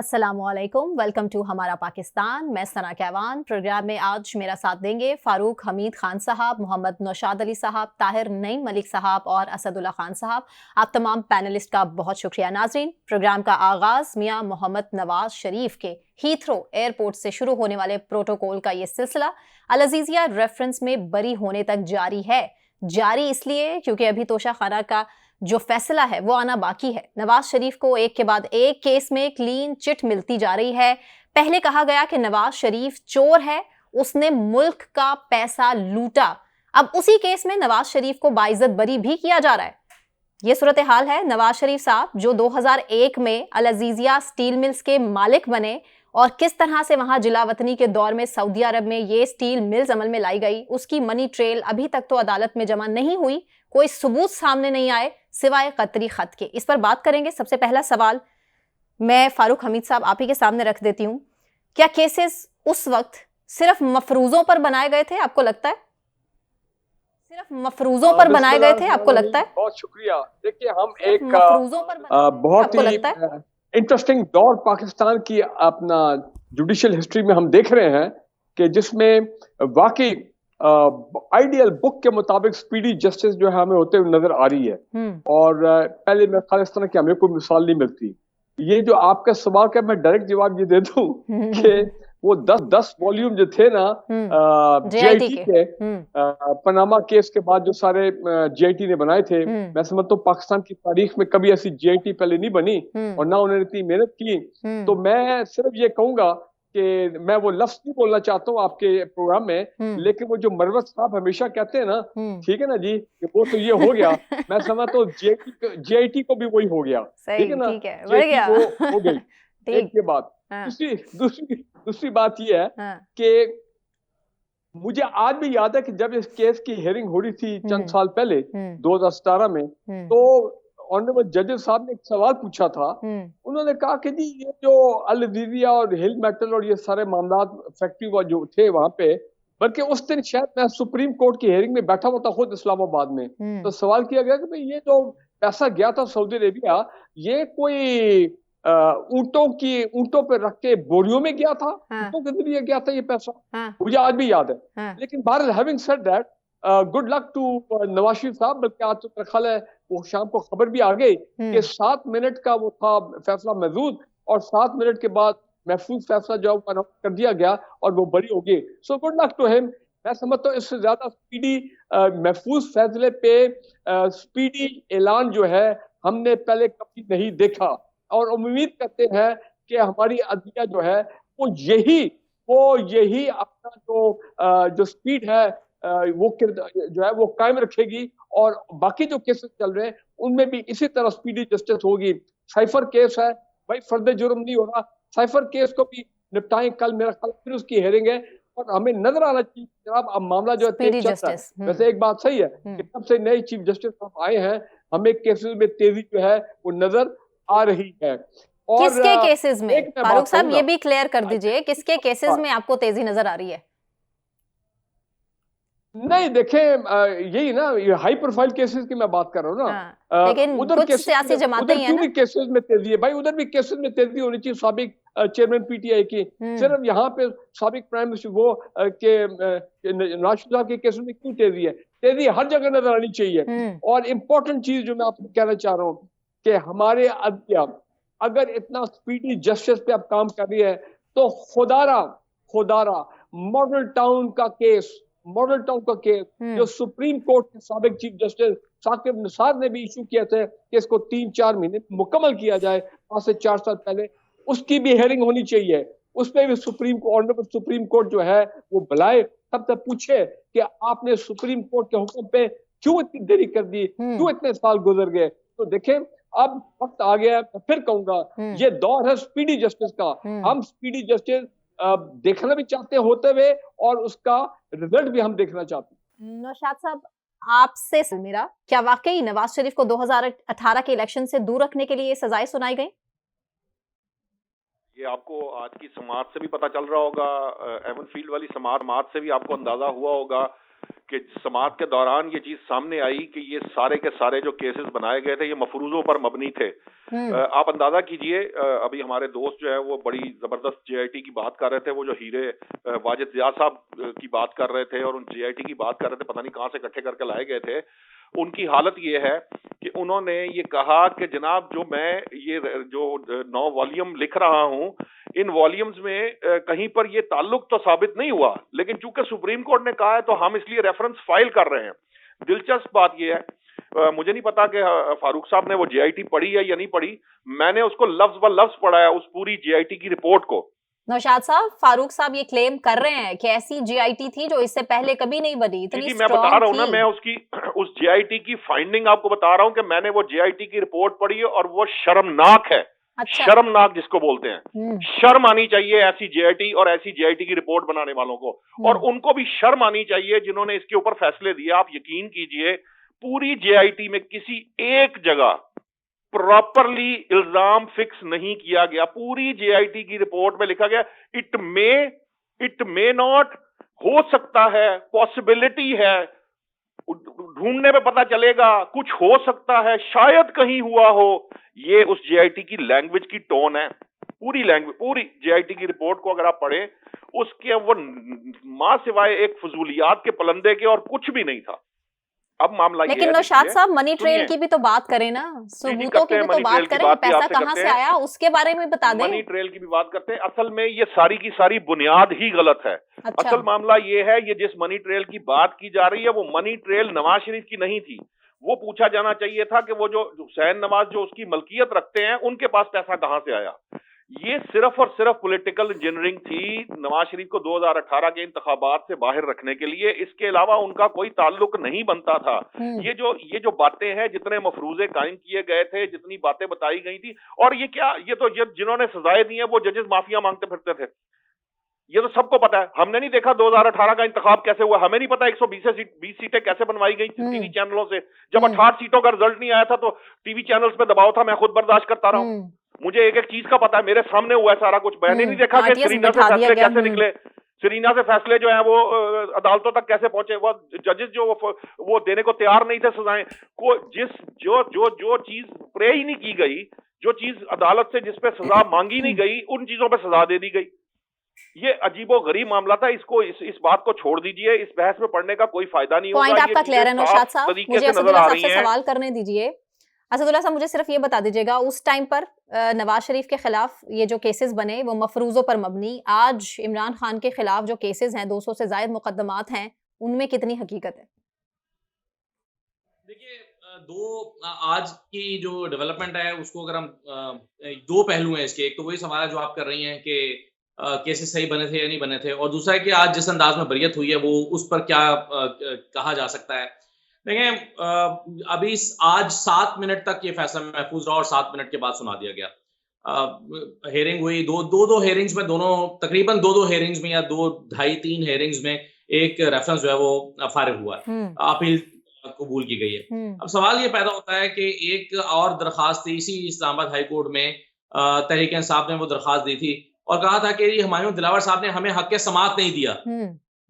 अस्सलामुअलैकुम, welcome to हमारा पाकिस्तान। मैं सना कहवान। प्रोग्राम में आज मेरा साथ देंगे फारूक हमीद खान साहब, मोहम्मद नौशाद अली साहब, ताहिर नईम मलिक साहब और असदुल्ला खान साहब। आप तमाम पैनलिस्ट का बहुत शुक्रिया। नाजरीन, प्रोग्राम का आगाज मियाँ मोहम्मद नवाज शरीफ के हीथ्रो एयरपोर्ट से शुरू होने वाले प्रोटोकॉल का ये सिलसिला अल अज़ीज़िया रेफरेंस में बरी होने तक जारी है। जारी इसलिए क्योंकि अभी तोशा खाना का जो फैसला है वो आना बाकी है। नवाज शरीफ को एक के बाद एक केस में क्लीन चिट मिलती जा रही है। पहले कहा गया कि नवाज शरीफ चोर है, उसने मुल्क का पैसा लूटा। अब उसी केस में नवाज शरीफ को बाइज्जत बरी भी किया जा रहा है। ये सूरत हाल है। नवाज शरीफ साहब जो 2001 में अल अज़ीज़िया स्टील मिल्स के मालिक बने और किस तरह से वहां जिलावतनी के दौर में सऊदी अरब में ये स्टील मिल्स अमल में लाई गई, उसकी मनी ट्रेल अभी तक तो अदालत में जमा नहीं हुई, कोई सबूत सामने नहीं आए सिवाय कतरी खत के। इस पर बात करेंगे। सबसे पहला सवाल मैं फारूक हमीद साहब आप ही के सामने रख देती हूँ। क्या केसेस उस वक्त सिर्फ मफरूजों पर बनाए गए थे, आपको लगता है? सिर्फ मफरूजों पर बनाए गए थे, आपको लगता है? बहुत शुक्रिया। देखिए, हम एक मफरूजों पर बहुत आपको ही लगता है? इंटरेस्टिंग दौर पाकिस्तान की अपना जुडिशियल हिस्ट्री में हम देख रहे हैं कि जिसमें वाकई आइडियल बुक के मुताबिक स्पीडी जस्टिस जो है हमें होते हुए नजर आ रही है। और पहले मैं खाली इस तरह की हमें कोई मिसाल नहीं मिलती। ये जो आपका सवाल का मैं डायरेक्ट जवाब ये दे दूं कि वो 10 वॉल्यूम जो थे ना जीआईटी के पनामा केस के बाद जो सारे जीआईटी ने बनाए थे, मैं समझता हूँ पाकिस्तान की तारीख में कभी ऐसी जीआईटी पहले नहीं बनी और ना उन्होंने इतनी मेहनत की। तो मैं सिर्फ ये कहूंगा कि मैं वो लफ्ज नहीं बोलना चाहता हूँ आपके प्रोग्राम में, लेकिन वो जो मरवत साहब हमेशा कहते हैं ना, ठीक है ना जी, वो तो ये हो गया। मैं समझता हूँ जीआईटी को भी वही हो गया। ठीक है ना, जीआईटी वो हो गई। एक ये बात। दूसरी बात ये है कि मुझे आज भी याद है कि जब इस केस की हियरिंग हो रही थी चंद साल पहले 2017 में, तो ऑनरेबल जजेस साहब ने एक सवाल पूछा था। उन्होंने कहा कि जी ये जो अल अज़ीज़िया और हिल मेटल और ये सारे मामला फैक्ट्री जो थे वहां पे, बल्कि उस दिन शायद मैं सुप्रीम कोर्ट की हियरिंग में बैठा हुआ था खुद इस्लामाबाद में, तो सवाल किया गया कि भाई ये जो पैसा गया था सऊदी अरेबिया, ये कोई ऊंटों पे रख के बोरियों में गया था, ऊंटों के जरिए गया था ये पैसा। मुझे आज भी याद है। लेकिन बहरहाल having said that, good luck to Nawaz Sharif साहब। बल्कि आज तो मेरा ख्याल है वो शाम को खबर भी आ गई कि 7 मिनट का वो था फैसला महदूद और 7 मिनट के बाद महफूज फैसला जो कर दिया गया और वो बरी हो गई। So good luck to him. मैं समझता हूँ इससे ज्यादा स्पीडी महफूज फैसले पे स्पीडी ऐलान जो है हमने पहले कभी नहीं देखा और उम्मीद करते हैं कि हमारी अदलिया जो है वो यही अपना जो स्पीड है वो जो है वो कायम रखेगी और बाकी जो केसेस चल रहे हैं उनमें भी इसी तरह स्पीडी जस्टिस होगी। साइफर केस है भाई, फर्द जुर्म नहीं हो रहा, साइफर केस को भी निपटाएं। कल मेरा ख्याल फिर उसकी हेयरिंग है और हमें नजर आना चाहिए जनाब अब मामला जो है तेज चल रहा है। वैसे एक बात सही है कि तब से नए चीफ जस्टिस साहब आए हैं, हमें केसेस में तेजी जो है वो नजर आ रही है। और किसके केसेस में फारूक साहब ये भी क्लियर कर दीजिए, किसके केसेस में आपको तेजी नजर आ रही है? नहीं देखें, यही ना, ये हाई प्रोफाइल केसेस की मैं बात कर रहा हूँ ना। लेकिन उधर कुछ सियासी जमातें हैं ना, केसेस में तेजी है भाई, उधर भी केसेस में तेजी होनी चाहिए। साबिक चेयरमैन पीटीआई की, सिर्फ यहाँ पे साबिक प्राइम मिनिस्टर वो के नवाज शरीफ साहब के केसेस में क्यों तेजी है? तेजी हर जगह नजर आनी चाहिए। और इम्पोर्टेंट चीज जो मैं आपको कहना चाह रहा हूँ कि हमारे अदलिया अगर इतना स्पीडी जस्टिस पे अब काम कर रही है तो खुदारा मॉडल टाउन का केस जो सुप्रीम कोर्ट के साबिक चीफ जस्टिस साकिब निसार ने भी इशू किया था कि इसको 3-4 महीने मुकम्मल किया जाए 5 से 4 साल पहले, उसकी भी हेयरिंग होनी चाहिए। उस पर भी सुप्रीम कोर्ट जो है वो बुलाए, तब तक पूछे कि आपने सुप्रीम कोर्ट के हुक्म पे क्यों इतनी देरी कर दी, क्यों इतने साल गुजर गए। तो देखें अब वक्त आ गया, फिर कहूंगा ये दौर है स्पीडी जस्टिस का। हम स्पीडी जस्टिस देखना भी चाहते होते हुए और उसका रिजल्ट भी हम देखना चाहते हैं। नौशाद साहब आपसे मेरा, क्या वाकई नवाज शरीफ को 2018 के इलेक्शन से दूर रखने के लिए सजाएं सुनाई गई? ये आपको आज की समात से भी पता चल रहा होगा, एवन फील्ड वाली समात से भी आपको अंदाजा हुआ होगा कि समाअत के दौरान ये चीज सामने आई कि ये सारे के सारे जो केसेस बनाए गए थे ये मफरूजों पर मबनी थे। आप अंदाजा कीजिए, अभी हमारे दोस्त जो है वो बड़ी जबरदस्त जेआईटी की बात कर रहे थे, वो जो हीरे वाजिद जिया साहब की बात कर रहे थे और उन जेआईटी की बात कर रहे थे, पता नहीं कहां से इकट्ठे करके लाए गए थे। उनकी हालत ये है कि उन्होंने ये कहा कि जनाब जो मैं ये जो 9 वॉल्यूम लिख रहा हूं, इन वॉल्यूम्स में कहीं पर ये ताल्लुक तो साबित नहीं हुआ, लेकिन चूंकि सुप्रीम कोर्ट ने कहा है तो हम इसलिए रेफरेंस फाइल कर रहे हैं। दिलचस्प बात यह है, मुझे नहीं पता कि फारूक साहब ने वो जेआईटी पढ़ी है या नहीं पढ़ी, मैंने उसको लफ्ज ब लफ्ज पढ़ा है, उस पूरी जेआईटी की रिपोर्ट को। नौशाद साहब, फारूक साहब ये क्लेम कर रहे हैं कि ऐसी जीआईटी थी जो इससे पहले कभी नहीं बनी, इतनी मैं बता रहा हूं ना, थी। मैं उस जेआईटी की फाइंडिंग आपको बता रहा हूं कि मैंने वो जेआईटी की रिपोर्ट पढ़ी है और वो शर्मनाक है। अच्छा। शर्मनाक जिसको बोलते हैं, शर्म आनी चाहिए ऐसी जेआईटी और ऐसी जेआईटी की रिपोर्ट बनाने वालों को, और उनको भी शर्म आनी चाहिए जिन्होंने इसके ऊपर फैसले दिए। आप यकीन कीजिए, पूरी जेआईटी में किसी एक जगह प्रॉपरली इल्जाम फिक्स नहीं किया गया। पूरी जेआईटी की रिपोर्ट में लिखा गया इट मे नॉट, हो सकता है, पॉसिबिलिटी है, ढूंढने पे पता चलेगा, कुछ हो सकता है, शायद कहीं हुआ हो। ये उस जेआईटी की लैंग्वेज की टोन है। पूरी लैंग्वेज, पूरी जेआईटी की रिपोर्ट को अगर आप पढ़ें, उसके वो मां सिवाय एक फजूलियात के पलंदे के और कुछ भी नहीं था। अब मामला ये है, लेकिन नौशाद साहब मनी ट्रेल की भी तो बात करें ना, सबूतों की भी तो बात करें, पैसा कहां से आया उसके बारे में बता दें। मनी ट्रेल की भी बात करते हैं। असल में ये सारी की सारी बुनियाद ही गलत है। अच्छा। असल मामला ये है, ये जिस मनी ट्रेल की बात की जा रही है वो मनी ट्रेल नवाज शरीफ की नहीं थी। वो पूछा जाना चाहिए था कि वो जो हुसैन नवाज जो उसकी मलकियत रखते हैं, उनके पास पैसा कहां से आया। ये सिर्फ और सिर्फ पॉलिटिकल इंजीनियरिंग थी नवाज शरीफ को 2018 के इंतखाबात से बाहर रखने के लिए। इसके अलावा उनका कोई ताल्लुक नहीं बनता था। ये जो बातें हैं, जितने मफरूजे कायम किए गए थे, जितनी बातें बताई गई थी, और ये क्या, ये तो जिन्होंने सजाएं दी हैं वो जजेस माफिया मांगते फिरते थे। ये तो सबको पता है। हमने नहीं देखा 2018 का इंतखाब कैसे हुआ, हमें नहीं पता 120 सीटें कैसे बनवाई गई टीवी चैनलों से। जब 68 सीटों का रिजल्ट नहीं आया था तो टीवी चैनल्स पे दबाव था, मैं खुद बर्दाश्त करता रहा हूं। मुझे एक एक चीज का पता है, मेरे सामने हुआ है सारा कुछ। मैंने नहीं देखा कि सरीना से फैसले कैसे निकले, सरीना से फैसले जो है वो अदालतों तक कैसे पहुंचे। वो जजेस जो वो देने को तैयार नहीं थे सजाएं को, जो चीज प्रे ही नहीं की गई, जो चीज अदालत से जिस पे सजा मांगी नहीं गई, उन चीजों पे सजा दे दी गई। ये अजीबो गरीब मामला था। इसको इस बात को छोड़ दीजिए, इस बहस में पढ़ने का कोई फायदा नहीं होगा। पॉइंट आपका क्लियर है नौशाद साहब, मुझे असदुल्ला साहब से सवाल करने दीजिए। असदुल्ला साहब, मुझे सिर्फ ये बता दीजिएगा, उस टाइम पर नवाज शरीफ के खिलाफ ये जो केसेस बने वो मफरूजों पर मबनी, आज इमरान खान के खिलाफ जो केसेस हैं, 200 से ज्यादा मुकदमात हैं, उनमें कितनी हकीकत है? देखिए, आज की जो डेवलपमेंट है उसको अगर हम दो पहलू हैं इसके। एक तो वही सवाल है जो आप कर रही हैं कि केसेस सही बने थे या नहीं बने थे, और दूसरा है कि आज जिस अंदाज में बरियत हुई है वो उस पर क्या कहा जा सकता है। देखें, अभी आज 7 मिनट तक ये फैसला महफूज रहा और 7 मिनट के बाद सुना दिया गया। हेयरिंग हुई, दो हेयरिंग्स में, तकरीबन दो हेयरिंग्स में या 2, 2.5, 3 हेयरिंग्स में एक रेफरेंस जो है वो फारिग हुआ है, अपील कबूल की गई है। अब सवाल ये पैदा होता है कि एक और दरखास्त थी इसी इस्लामाबाद हाई कोर्ट में, तहरीक इंसाफ ने वो दरखास्त दी थी और कहा था कि हुमायूं दिलावर साहब ने हमें हक समाअत नहीं दिया।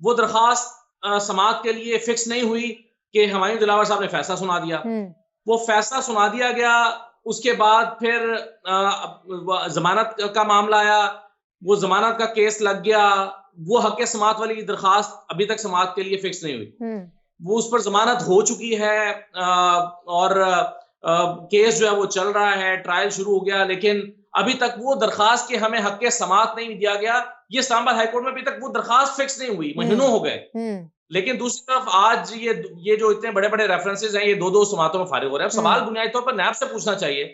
वो दरखास्त समाअत के लिए फिक्स नहीं हुई कि हुमायूं दिलावर साहब ने फैसला सुना दिया। वो फैसला सुना दिया गया, उसके बाद फिर जमानत का मामला आया, वो जमानत का केस लग गया, वो हक समाअत वाली दरखास्त अभी तक समाअत के लिए फिक्स नहीं हुई। वो उस पर जमानत हो चुकी है और केस जो है वो चल रहा है, ट्रायल शुरू हो गया, लेकिन अभी तक वो दरखास्त के हमें हक समाअत नहीं दिया गया। ये इस्लामाबाद हाईकोर्ट में अभी तक वो दरखास्त फिक्स नहीं हुई, महीनों हो गए। लेकिन दूसरी तरफ आज ये जो इतने बड़े बड़े रेफरेंसेस हैं, ये 2-2 समाअतों में फारिग हो रहे हैं। अब सवाल बुनियादी तौर पर नैब से पूछना चाहिए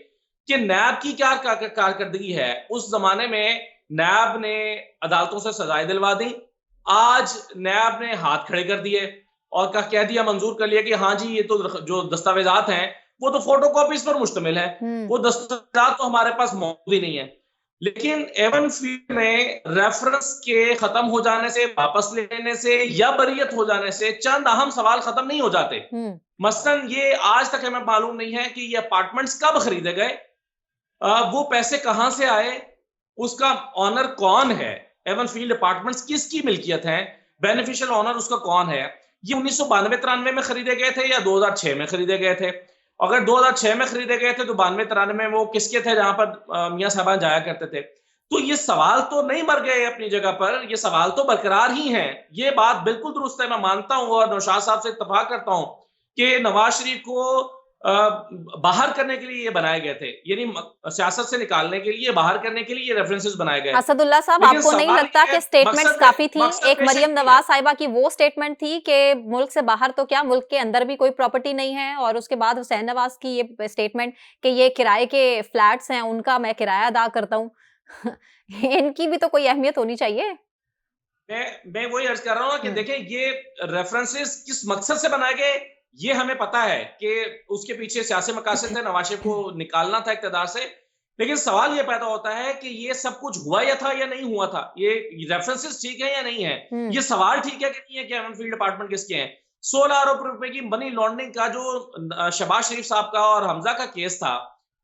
कि नैब की क्या कारकर्दगी है। उस जमाने में नैब ने अदालतों से सजाएं दिलवा दी, आज नैब ने हाथ खड़े कर दिए और कह दिया, मंजूर कर लिया कि हाँ जी, ये तो जो दस्तावेजात हैं वो तो फोटोकॉपीज पर मुश्तमिल है, वो दस्तावेजात तो हमारे पास मौजूद ही नहीं है। लेकिन एवन फील्ड में रेफरेंस के खत्म हो जाने से, वापस लेने से या बरियत हो जाने से चंद अहम सवाल खत्म नहीं हो जाते। मसलन ये आज तक हमें मालूम नहीं है कि ये अपार्टमेंट्स कब खरीदे गए, वो पैसे कहां से आए, उसका ऑनर कौन है, एवन फील्ड अपार्टमेंट्स किसकी मिल्कियत है, बेनिफिशियल ऑनर उसका कौन है। ये 1992-93 में खरीदे गए थे या 2006 में खरीदे गए थे? अगर 2006 में खरीदे गए थे तो 92-93 में वो किसके थे जहां पर मियां साहबान जाया करते थे? तो ये सवाल तो नहीं मर गए अपनी जगह पर, ये सवाल तो बरकरार ही हैं। ये बात बिल्कुल दुरुस्त है, मैं मानता हूं और नौशाद साहब से इत्तेफाक करता हूं कि नवाज शरीफ को बाहर करने के लिए ये बनाए गए थे, यानी सियासत से निकालने के लिए, बाहर करने के लिए ये रेफरेंसेस बनाए गए। असदुल्ला साहब, लेकिन आपको नहीं सवाल लगता ये कि स्टेटमेंट्स मकसद काफी थी? मकसद एक बेशक मरियम ये है। नवाज साहिबा की वो स्टेटमेंट थी कि मुल्क से बाहर तो क्या, मुल्क के अंदर भी कोई प्रॉपर्टी नहीं है, और उसके बाद हुसैन नवाज की ये स्टेटमेंट कि ये किराए के फ्लैट्स हैं, उनका मैं किराया अदा करता हूँ। इनकी भी तो कोई अहमियत होनी चाहिए। मैं वही अर्ज कर रहा हूँ कि देखें, ये रेफरेंसेस किस मकसद से बनाए गए ये हमें पता है कि उसके पीछे सियासी मकासद थे, नवाज शरीफ को निकालना था इक़्तिदार से। लेकिन सवाल ये पैदा होता है कि ये सब कुछ हुआ या था या नहीं हुआ था, ये रेफरेंसेस ठीक है या नहीं है, ये सवाल ठीक है कि नहीं है कि एमएम फील्ड डिपार्टमेंट किसके हैं। 16 अरब रुपए की मनी लॉन्ड्रिंग का जो शहबाज शरीफ साहब का और हमजा का केस था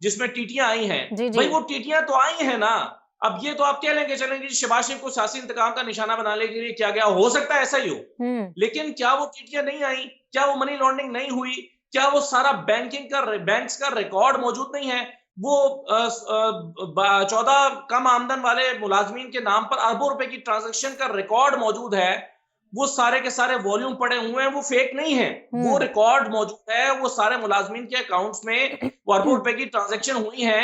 जिसमें टीटियां आई हैं, भाई वो टीटियां तो आई हैं ना। अब ये तो आप कह लेंगे चलेंगे शहबाज शरीफ को सियासी इंतकाम का निशाना बनाने के लिए किया गया, हो सकता है ऐसा ही हो, लेकिन क्या वो टीटियां नहीं आई, क्या वो मनी लॉन्ड्रिंग नहीं हुई, क्या वो सारा बैंक्स का रिकॉर्ड मौजूद नहीं है? वो 14 कम आमदन वाले मुलाजमीन के नाम पर अरबों रुपए की ट्रांजैक्शन का रिकॉर्ड मौजूद है, वो सारे के सारे वॉल्यूम पड़े हुए हैं, वो फेक नहीं है, वो रिकॉर्ड मौजूद है, वो सारे मुलाजमीन के अकाउंट्स में वो अरबों रुपए की ट्रांजैक्शन हुई है।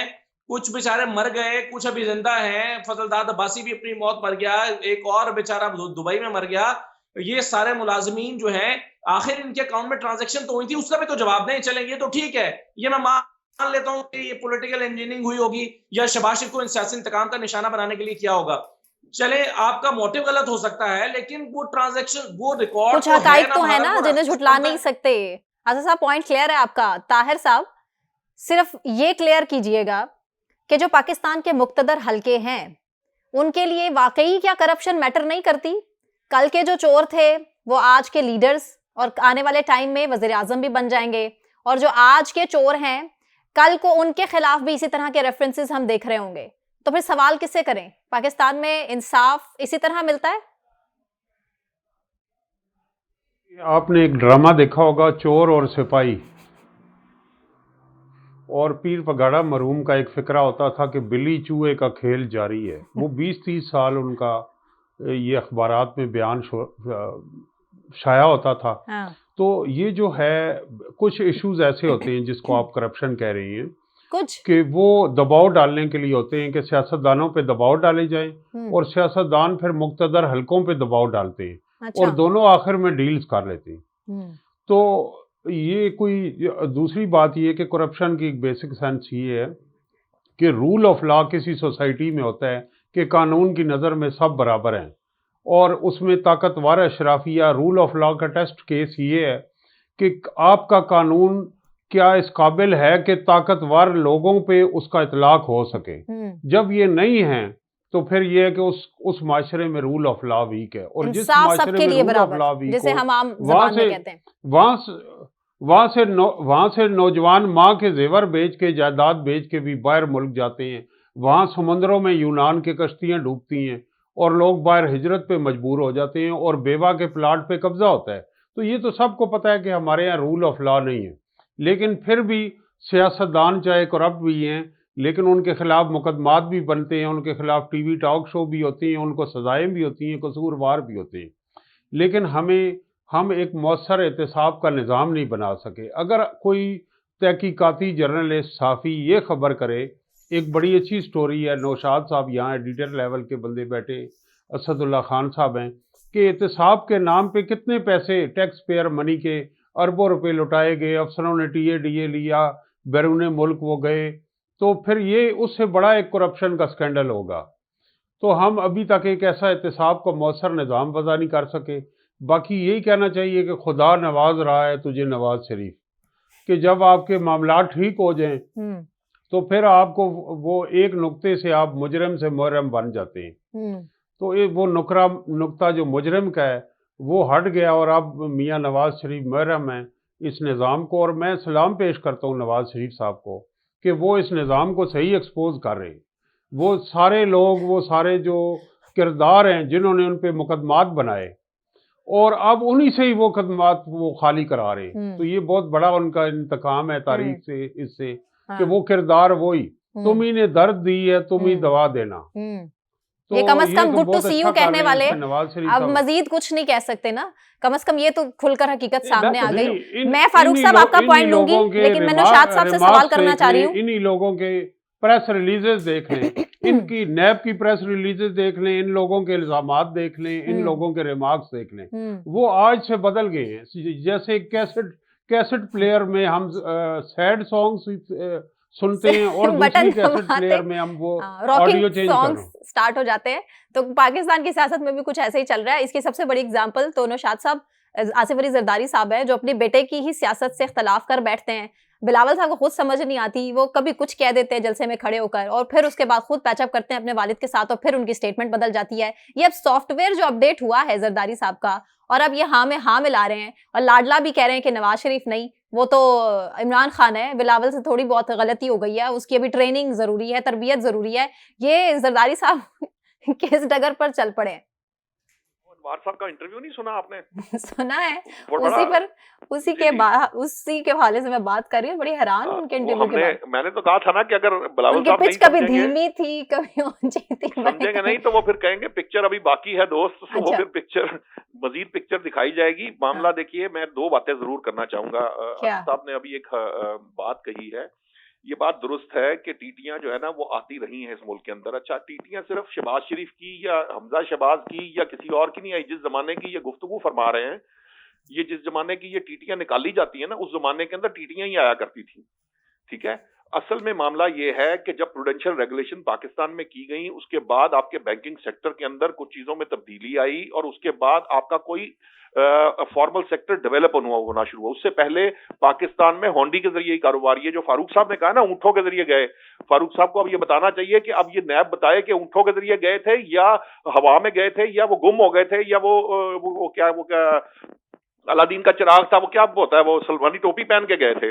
कुछ बेचारे मर गए, कुछ अभी जिंदा हैं, फजलदाद अब्बासी भी अपनी मौत मर गया, एक और बेचारा दुबई में मर गया। ये सारे मुलाजमीन जो हैं, आखिर इनके अकाउंट में ट्रांजैक्शन तो हुई थी, उसका भी तो जवाब नहीं। चलेंगे तो ठीक है, ये मैं मान लेता हूं कि ये पॉलिटिकल इंजीनियरिंग हुई होगी या शहबाज शरीफ को सियासी इंतकाम का निशाना बनाने के लिए किया होगा। चले, आपका मोटिव गलत हो सकता है, लेकिन वो ट्रांजैक्शन, वो रिकॉर्ड कुछ हकाइक तो है ना जिन्हें झुटला नहीं सकते। आज़ाद साहब, पॉइंट क्लियर है आपका। ताहिर साहब, सिर्फ ये क्लियर कीजिएगा कि जो पाकिस्तान के मुक्तदर हलके हैं उनके लिए वाकई क्या करप्शन मैटर नहीं करती? कल के जो चोर थे वो आज के लीडर्स और आने वाले टाइम में वजीर आजम भी बन जाएंगे, और जो आज के चोर हैं कल को उनके खिलाफ भी इसी तरह के रेफरेंसेस हम देख रहे होंगे। तो फिर सवाल किससे करें? पाकिस्तान में इंसाफ इसी तरह मिलता है? आपने एक ड्रामा देखा होगा, चोर और सिपाही, और पीर पगाड़ा मरहूम का एक फिक्रा होता था कि बिल्ली चूहे का खेल जारी है। वो 20-30 साल उनका ये अखबारात में बयान शाया होता था। तो ये जो है, कुछ इश्यूज ऐसे होते हैं जिसको आप करप्शन कह रही हैं, कुछ कि वो दबाव डालने के लिए होते हैं कि सियासतदानों पे दबाव डाले जाएं, और सियासतदान फिर मुक्तदर हलकों पे दबाव डालते हैं। अच्छा। और दोनों आखिर में डील्स कर लेते हैं। तो ये कोई दूसरी बात ये कि करप्शन की एक बेसिक सेंस ये है कि रूल ऑफ लॉ किसी सोसाइटी में होता है कि कानून की नज़र में सब बराबर हैं, और उसमें ताकतवर अशराफिया रूल ऑफ लॉ का टेस्ट केस ये है कि आपका कानून क्या इस काबिल है कि ताकतवर लोगों पे उसका इतलाक हो सके। जब ये नहीं है तो फिर ये है कि उस माशरे में रूल ऑफ लॉ वीक है, और जिस माशरे में रूल ऑफ लॉ वीक जिसे हम आम ज़बान में कहते हैं, वहां से नौजवान माँ के जेवर बेच के, जायदाद बेच के भी बाहर मुल्क जाते हैं। वहां समुद्रों में यूनान की कश्तियां डूबती हैं और लोग बाहर हिजरत पे मजबूर हो जाते हैं, और बेवा के प्लाट पे कब्जा होता है। तो ये तो सबको पता है कि हमारे यहाँ रूल ऑफ लॉ नहीं है, लेकिन फिर भी सियासतदान चाहे करप्ट भी हैं, लेकिन उनके खिलाफ मुकदमात भी बनते हैं, उनके खिलाफ टीवी टॉक शो भी होती हैं, उनको सजाएं भी होती हैं, कसूरवार भी होते हैं। लेकिन हम एक मौसर एहतसाब का निज़ाम नहीं बना सके। अगर कोई तहकीकाती जर्नलिस्ट साफ़ी ये खबर करे, एक बड़ी अच्छी स्टोरी है, नौशाद साहब यहाँ एडिटर लेवल के बंदे बैठे, असदुल्ला खान साहब हैं, कि एहतसाब के नाम पे कितने पैसे टैक्स पेयर मनी के अरबों रुपए लुटाए गए, अफसरों ने टीए लिया, बैरून मुल्क वो गए, तो फिर ये उससे बड़ा एक करप्शन का स्कैंडल होगा। तो हम अभी तक एक ऐसा एहतसाब का मौसर निज़ाम वज़ा नहीं कर सके। बाकी यही कहना चाहिए कि खुदा नवाज रहा है तुझे नवाज शरीफ, कि जब आपके मामला ठीक हो जाएं तो फिर आपको वो एक नुक्ते से आप मुजरिम से मुहर्रम बन जाते हैं। तो ये वो नुक्ता जो मुजरिम का है वो हट गया, और अब मियाँ नवाज शरीफ मुहर्रम हैं इस निज़ाम को। और मैं सलाम पेश करता हूँ नवाज शरीफ साहब को कि वो इस निज़ाम को सही एक्सपोज कर रहे हैं। वो सारे लोग, वो सारे जो किरदार हैं जिन्होंने उन पर मुकदमात बनाए, और अब उन्हीं से ही वो खदमात वो खाली करा रहे हैं। हम्म। तो ये बहुत बड़ा उनका इंतकाम है तारीख से, इससे कि हाँ। वो किरदार वही, तुम ही ने दर्द दी है, तुम ही हम्म। दवा देना। तो ये कम से कम गुड टू बहुत सी अच्छा यू कर कहने रहे हैं वाले इसमें नवाज शरीफ अब साहब। मजीद कुछ नहीं कह सकते ना, कम से कम ये तो खुलकर हकीकत सामने आ नहीं, गई। मैं फारूक साहब आपका पॉइंट लूंगी, लेकिन मैं नौशाद साहब से सवाल करना चाह रही हूँ। इन्हीं लोगों के प्रेस रिलीजेस देख लें, इनकी नैब की प्रेस रिलीजेस देख लें, इन लोगों के इल्जामात देख लें, इन लोगों के रिमार्क्स देख लें, वो आज से बदल गए हैं। जैसे कैसेट प्लेयर में हम सैड सॉन्ग्स सुनते हैं और दूसरी कैसेट प्लेयर में हम वो ऑडियो चेंज सॉन्ग्स स्टार्ट हो जाते हैं। तो पाकिस्तान की सियासत में भी कुछ ऐसे ही चल रहा है। इसकी सबसे बड़ी एग्जांपल तो नौशाद साहब, आसिफ अली जरदारी साहब है, जो अपने बेटे की ही सियासत से इख्तलाफ कर बैठते हैं। बिलावल साहब को खुद समझ नहीं आती, वो कभी कुछ कह देते हैं जलसे में खड़े होकर और फिर उसके बाद खुद पैचअप करते हैं अपने वालिद के साथ और फिर उनकी स्टेटमेंट बदल जाती है। ये अब सॉफ्टवेयर जो अपडेट हुआ है जरदारी साहब का, और अब ये हाँ में हाँ मिला रहे हैं और लाडला भी कह रहे हैं कि नवाज शरीफ नहीं, वो तो इमरान खान है। बिलावल से थोड़ी बहुत गलती हो गई है, उसकी अभी ट्रेनिंग जरूरी है, तरबियत जरूरी है। ये जरदारी साहब किस डगर पर चल पड़े हैं? अनवार साहब का इंटरव्यू नहीं सुना आपने? सुना है, उसी के हवाले से मैं बात कर रही हूँ। बड़ी हैरान उनके इंटरव्यू के बाद। मैंने तो कहा था ना कि अगर बिलावल साहब नहीं कभी धीमी थी, कभी ऊंची थी, समझेंगे नहीं तो वो फिर कहेंगे पिक्चर अभी बाकी है दोस्त, तो वो फिर पिक्चर मजीद पिक्चर दिखाई जाएगी। मामला देखिए, मैं दो बातें जरूर करना चाहूंगा। साहब ने अभी एक बात कही है, ये बात दुरुस्त है कि टीटियां जो है ना वो आती रही हैं इस मुल्क के अंदर। अच्छा, टीटियां सिर्फ शहबाज शरीफ की या हमजा शहबाज की या किसी और की नहीं आई। जिस जमाने की ये गुफ्तगू फरमा रहे हैं, ये जिस जमाने की ये टीटियां निकाली जाती है ना, उस जमाने के अंदर टीटियां ही आया करती थी। ठीक है, असल में मामला ये है कि जब प्रूडेंशियल रेगुलेशन पाकिस्तान में की गई, उसके बाद आपके बैंकिंग सेक्टर के अंदर कुछ चीजों में तब्दीली आई और उसके बाद आपका कोई फॉर्मल सेक्टर डेवलप होना शुरू हुआ। उससे पहले पाकिस्तान में होंडी के जरिए कारोबार, ये जो फारूक साहब ने कहा ना ऊंटों के जरिए गए, फारूक साहब को अब ये बताना चाहिए कि अब ये नैब बताए कि ऊंटों के जरिए गए थे या हवा में गए थे या वो गुम हो गए थे या वो क्या अलादीन का चिराग था, वो क्या होता है, वो सलमानी टोपी पहन के गए थे।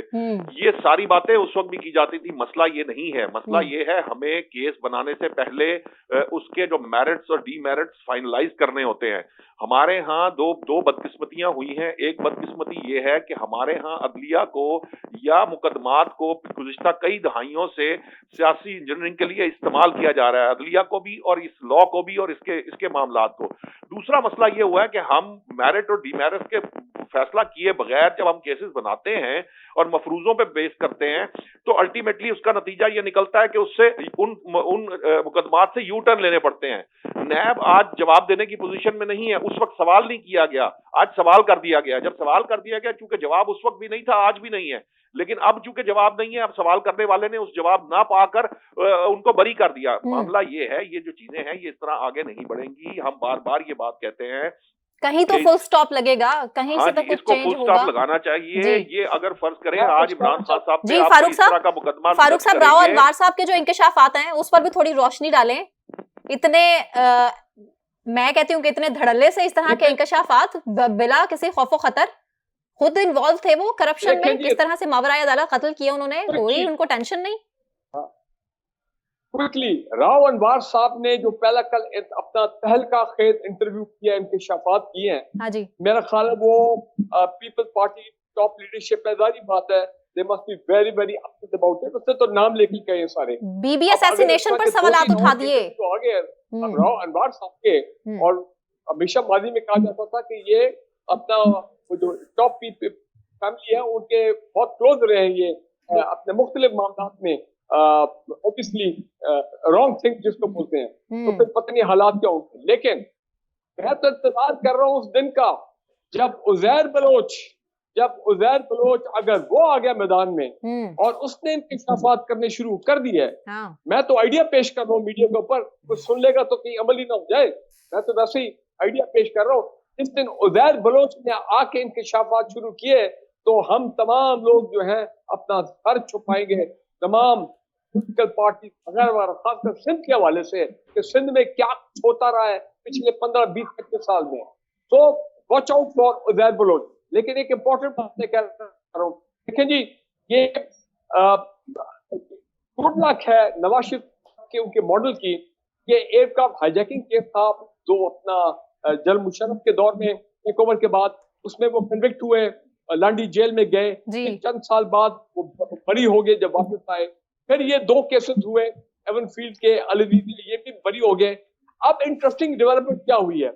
ये सारी बातें उस वक्त भी की जाती थी। मसला ये नहीं है, मसला ये है हमें केस बनाने से पहले उसके जो मेरिट्स और डीमेरिट्स फाइनलाइज करने होते हैं। हमारे यहाँ दो बदकिस्मतियां हुई हैं। एक बदकिस्मती ये है कि हमारे यहाँ अदलिया को या मुकदमात को गुज़िश्ता कई दहाइयों से सियासी इंजीनियरिंग के लिए इस्तेमाल किया जा रहा है, अदलिया को भी और इस लॉ को भी और इसके मामलात को। दूसरा मसला ये हुआ है कि हम मेरिट और डीमेरिट के फैसला किए बगैर जब हम केसेस बनाते हैं और मफरूजों पे बेस करते हैं, तो अल्टीमेटली उसका नतीजा ये निकलता है कि उससे उन मुकदमात से यू टर्न लेने पड़ते हैं। नैब आज जवाब देने की पोजीशन में नहीं है। उस वक्त सवाल नहीं किया गया, आज सवाल कर दिया गया। जब सवाल कर दिया गया, चूंकि जवाब उस वक्त भी नहीं था, आज भी नहीं है, लेकिन अब चूंकि जवाब नहीं है, अब सवाल करने वाले ने उस जवाब ना पाकर उनको बरी कर दिया। मामला ये है, ये जो चीजें हैं ये इस तरह आगे नहीं बढ़ेंगी। हम बार बार ये बात कहते हैं, कहीं तो फुल स्टॉप लगेगा, कहीं से तो कुछ इसको चेंज फुल होगा। स्टॉप लगाना चाहिए। ये अगर फर्ज करें आज इमरान खान साहब जी, फारूक साहब राव अनवार साहब के जो इंकशाफात हैं उस पर भी थोड़ी रोशनी डालें। इतने मैं कहती हूँ कि इतने धड़ल्ले से इस तरह के इंकशाफात बिला किसी खौफो खतर, खुद इन्वॉल्व थे वो करप्शन में, किस तरह से मावराए अदालत कत्ल किए उन्होंने, कोई उनको टेंशन नहीं। क्विकली, राव अनवार साहब ने जो पहला कल अपना तहलका खेज इंटरव्यू किया, इंकशाफात किए हैं, हाँ जी, मेरा ख्याल है वो पीपल्स पार्टी टॉप लीडरशिप है, जारी बात है, they must be very very upset about it. उससे तो नाम लेके गए हैं सारे, बीबी असैसिनेशन पर सवालात उठा दिए तो आगे राव अनवार साहब के। और हमेशा माजी में कहा जाता था कि ये अपना जो टॉप फैमिली है उनके बहुत क्लोज रहे हैं, ये अपने मुख्तलिफ मामलात में ऑब्वियसली रॉन्ग थिंग जिसको बोलते हैं, तो फिर पता नहीं हालात क्या होंगे। लेकिन मैं तो इंतजार कर रहा हूँ उस दिन का जब उज़ैर बलोच अगर वो आ गया मैदान में और उसने इंकशाफात करने शुरू कर दिए। मैं तो आइडिया पेश कर रहा हूँ मीडिया के ऊपर, कुछ सुन लेगा तो कहीं अमल ही ना हो जाए। मैं तो वैसे ही आइडिया पेश कर रहा हूँ। इस दिन उज़ैर बलोच ने आके इंकशाफात शुरू किए तो हम तमाम लोग जो है अपना सर छुपाएंगे, तमाम पॉलिटिकल पार्टी वगैरह, खासकर सिंध के हवाले से कि सिंध में क्या होता रहा है पिछले 15-20 साल में। तो watch out for Uzair Baloch. लेकिन एक इंपॉर्टेंट बात मैं कह रहा हूँ, देखिए जी, ये गुड लक है नवाज शरीफ के उनके मॉडल की। ये एयरक्राफ्ट हाईजैकिंग केस था जो अपना जनरल मुशर्रफ के दौर में टेकओवर के बाद उसमें वो कन्विक्ट हुए, लांडी जेल में गए, जी फिर चंद साल बाद वो बरी हो गए जब वापस आए। फिर ये 2 केसेस हुए एवनफील्ड के, अलीवी के, ये भी बरी हो गए। अब इंटरेस्टिंग डेवलपमेंट क्या हुई है,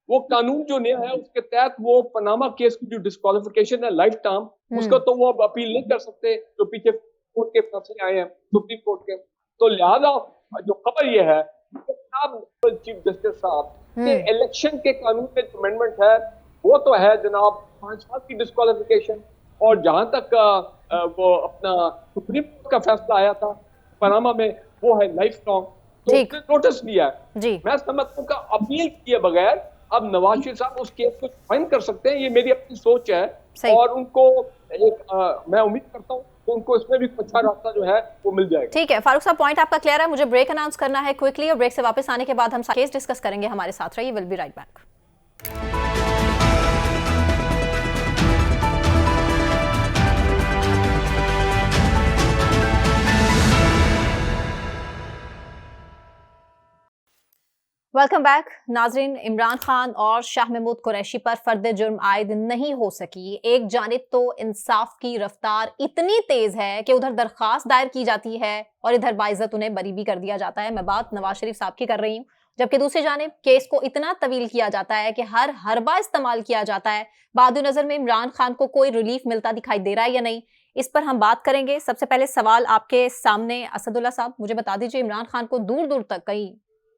वो कानून जो नया है उसके तहत वो पनामा केस की जो डिस्क्वालिफिकेशन है लाइफ टर्म, उसको तो वो अब अपील नहीं कर सकते जो पीछे कोर्ट के फैसले आए हैं सुप्रीम कोर्ट के। तो लिहाजा जो खबर ये है चीफ जस्टिस साहब के इलेक्शन के कानून में जो अमेंडमेंट है वो तो है जनाब 5 साल की डिस्क्वालिफिकेशन, और जहां तक वो अपना सुप्रीम कोर्ट का फैसला आया था पनामा में वो है लाइफ लॉन्ग। तो ठीक। उसने नोटिस लिया है। जी मैं समझता हूँ कि अपील किए बगैर अब नवाज शरीफ साहब उस केस को ज्वाइन कर सकते हैं, ये मेरी अपनी सोच है। सही। और उनको मैं उम्मीद करता हूँ कि उनको इसमें भी अच्छा रास्ता जो है वो मिल जाएगा। ठीक है फारूक साहब, पॉइंट आपका क्लियर है। मुझे ब्रेक अनाउंस करना है क्विकली, और ब्रेक से वापस आने के बाद हम केस डिस्कस करेंगे। हमारे साथ रहिए, will be right back. Welcome back नाजरीन। इमरान खान और शाह महमूद कुरैशी पर फर्द जुर्म आयद नहीं हो सकी। एक जानिब तो इंसाफ की रफ्तार इतनी तेज है कि उधर दरखास्त दायर की जाती है और इधर बाइज्जत उन्हें बरी भी कर दिया जाता है। मैं बात नवाज शरीफ साहब की कर रही हूँ। जबकि दूसरी जानिब केस को इतना तवील किया जाता है कि हर हरबा इस्तेमाल किया जाता है। बादु नजर में इमरान खान को कोई रिलीफ मिलता दिखाई दे रहा है या नहीं, इस पर हम बात करेंगे। सबसे पहले सवाल आपके सामने असदुल्ला साहब, मुझे बता दीजिए इमरान खान को दूर दूर तक कहीं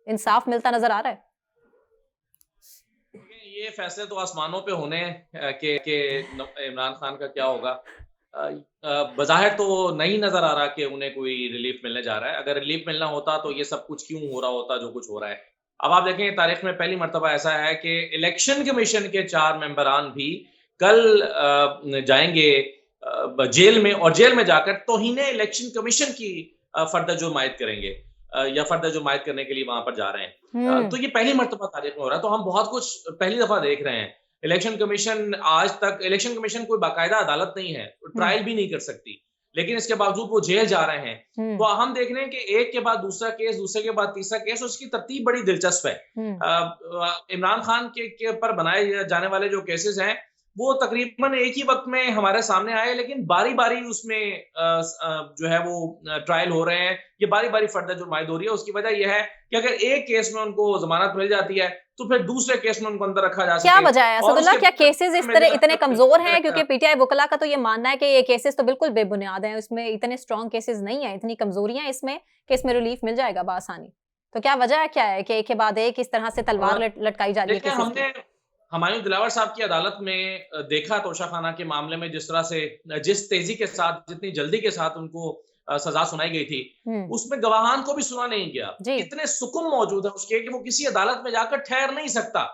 इंसाफ मिलता नजर आ रहा है? ये फैसले तो आसमानों पे होने हैं कि इमरान खान का क्या होगा। बज़ाहिर तो नहीं नजर आ रहा कि उन्हें कोई रिलीफ मिलने जा रहा है। अगर रिलीफ मिलना होता तो ये सब कुछ क्यों हो रहा होता जो कुछ हो रहा है। अब आप देखें तारीख में पहली मर्तबा ऐसा है कि इलेक्शन कमीशन के 4 मेंबरान भी कल जाएंगे जेल में, और जेल में जाकर तौहीने इलेक्शन कमीशन की फर्द जुर्म आयद करेंगे या फर्द जुर्म आयद करने के लिए वहां पर जा रहे हैं। तो ये पहली मर्तबा तारीख में हो रहा है। तो हम बहुत कुछ पहली दफा देख रहे हैं। इलेक्शन कमीशन आज तक, इलेक्शन कमीशन कोई बाकायदा अदालत नहीं है, ट्रायल भी नहीं कर सकती, लेकिन इसके बावजूद वो जेल जा रहे हैं। तो हम देख रहे हैं कि एक के बाद दूसरा केस, दूसरे के बाद तीसरा केस, उसकी तरतीब बड़ी दिलचस्प है। इमरान खान के पर बनाए जाने वाले जो केसेस हैं वो तकरीबन एक ही वक्त में हमारे सामने आए, लेकिन बारी बारी उसमें जो है वो ट्रायल हो रहे हैं। ये बारी बारी फर्द जुर्म आयद हो रही है। उसकी वजह यह है कि अगर एक केस में उनको जमानत मिल जाती है तो फिर दूसरे केस में उनको अंदर रखा जा सकता है। क्या वजह है असदुल्ला, क्या केसेस इस तरह इतने कमजोर हैं? क्योंकि पीटीआई वकला का तो ये मानना है कि ये केसेस तो बिल्कुल बेबुनियाद हैं, इसमें इतने स्ट्रॉन्ग केसेस नहीं है, इतनी कमजोरियां इसमें कि इसमें रिलीफ मिल जाएगा बासानी। तो क्या वजह क्या है कि एक के बाद एक इस तरह से तलवार लटकाई जा रही है? हमने हुमायूं दिलावर साहब की अदालत में देखा तोशाखाना के मामले में जिस तरह से, जिस तेजी के साथ, जितनी जल्दी के साथ उनको सजा सुनाई गई थी, उसमें गवाहान को भी सुना नहीं गया। इतने सुकुम मौजूद है उसके कि वो किसी अदालत में जाकर ठहर नहीं सकता।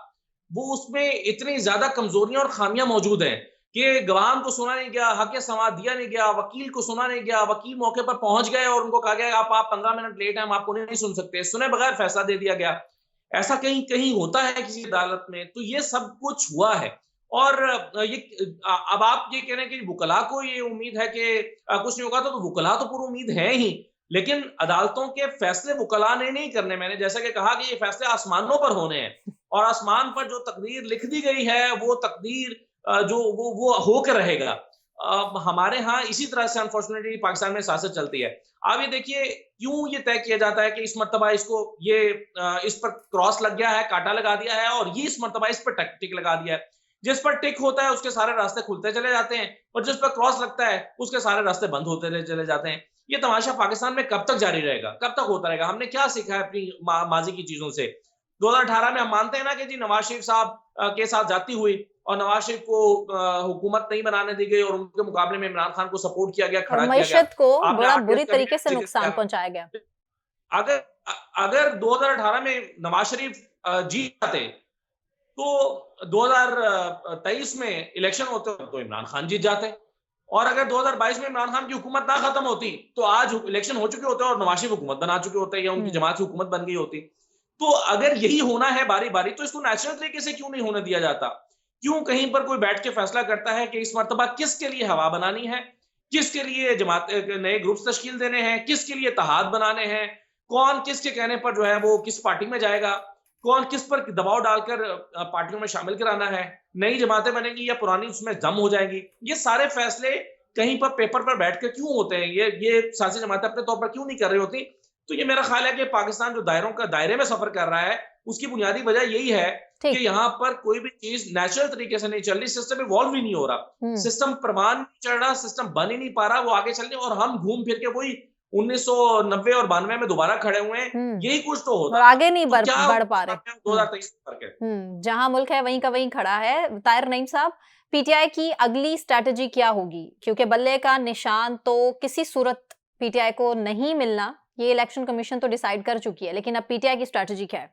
वो उसमें इतनी ज्यादा कमजोरियां और खामियां मौजूद हैं कि गवाहान को सुना नहीं गया, हक समाअत दिया नहीं गया, वकील को सुना नहीं गया। वकील मौके पर पहुंच गए और उनको कहा गया आप 15 मिनट लेट हैं, हम आपको नहीं सुन सकते। सुने बगैर फैसला दे दिया गया। ऐसा कहीं कहीं होता है किसी अदालत में? तो ये सब कुछ हुआ है। और ये अब आप ये कह रहे हैं कि वकला को ये उम्मीद है कि कुछ नहीं होगा, तो वकला तो पूरी उम्मीद है ही, लेकिन अदालतों के फैसले वकला ने नहीं करने। मैंने जैसा कि कहा कि ये फैसले आसमानों पर होने हैं, और आसमान पर जो तकदीर लिख दी गई है वो तकदीर जो वो होकर रहेगा। हमारे यहाँ इसी तरह से अनफॉर्चुनेटली पाकिस्तान में सियासत चलती है। आप ये देखिए क्यों ये तय किया जाता है कि इस मर्तबा इसको ये इस पर क्रॉस लग गया है, कांटा लगा दिया है, और ये इस मर्तबा इस पर टिक लगा दिया है। जिस पर टिक होता है उसके सारे रास्ते खुलते चले जाते हैं, और जिस पर क्रॉस लगता है उसके सारे रास्ते बंद होते चले जाते हैं। ये तमाशा पाकिस्तान में कब तक जारी रहेगा, कब तक होता रहेगा? हमने क्या सीखा है अपनी माजी की चीजों से? 2018 में हम मानते हैं ना कि जी नवाज शरीफ साहब के साथ जाती हुई और नवाज शरीफ को हुकूमत नहीं बनाने दी गई, और उनके मुकाबले में इमरान खान को सपोर्ट किया गया, खड़ा किया गया, को बड़ा बुरी तरीके से नुकसान पहुंचाया गया। अगर 2018 में नवाज शरीफ जीत जाते तो 2023 में इलेक्शन होते तो इमरान खान जीत जाते, और अगर 2022 में इमरान खान की हुकूमत ना खत्म होती तो आज इलेक्शन हो चुके होते और नवाज शरीफ हुकूमत बना चुके होते, या उनकी जमात की हुकूमत बन गई होती। तो अगर यही होना है बारी बारी, तो इसको नेचुरल तरीके से क्यों नहीं होने दिया जाता? क्यों कहीं पर कोई बैठ के फैसला करता है कि इस मर्तबा किसके लिए हवा बनानी है, किसके लिए जमात नए ग्रुप्स तश्कील देने हैं, किसके लिए इत्तेहाद बनाने हैं, कौन किसके कहने पर जो है वो किस पार्टी में जाएगा? कौन किस पर दबाव डालकर पार्टियों में शामिल कराना है, नई जमातें बनेंगी या पुरानी उसमें दम हो जाएगी, ये सारे फैसले कहीं पर पेपर पर बैठकर क्यों होते हैं, ये सियासी जमातें अपने तौर पर क्यों नहीं कर रही होती। तो ये मेरा ख्याल है कि पाकिस्तान जो दायरे में सफर कर रहा है, उसकी बुनियादी वजह यही है कि यहाँ पर कोई भी चीज नेचुरल तरीके से नहीं चल रही, सिस्टम इवॉल्व ही नहीं हो रहा, सिस्टम प्रमाण नहीं चल रहा, सिस्टम बन ही नहीं पा रहा, वो आगे चल रही, और हम घूम फिर के वही 1990 और 92 में दोबारा खड़े हुए हैं। यही कुछ तो होता और आगे नहीं बढ़ पा रहे। 2023 करके जहां मुल्क है वहीं का वहीं खड़ा है। ताहिर नईम साहब, पीटीआई की अगली स्ट्रेटजी क्या होगी? क्योंकि बल्ले का निशान तो किसी सूरत पीटीआई को नहीं मिलना, ये इलेक्शन कमीशन तो डिसाइड कर चुकी है, लेकिन अब पीटीआई की स्ट्रेटजी क्या है?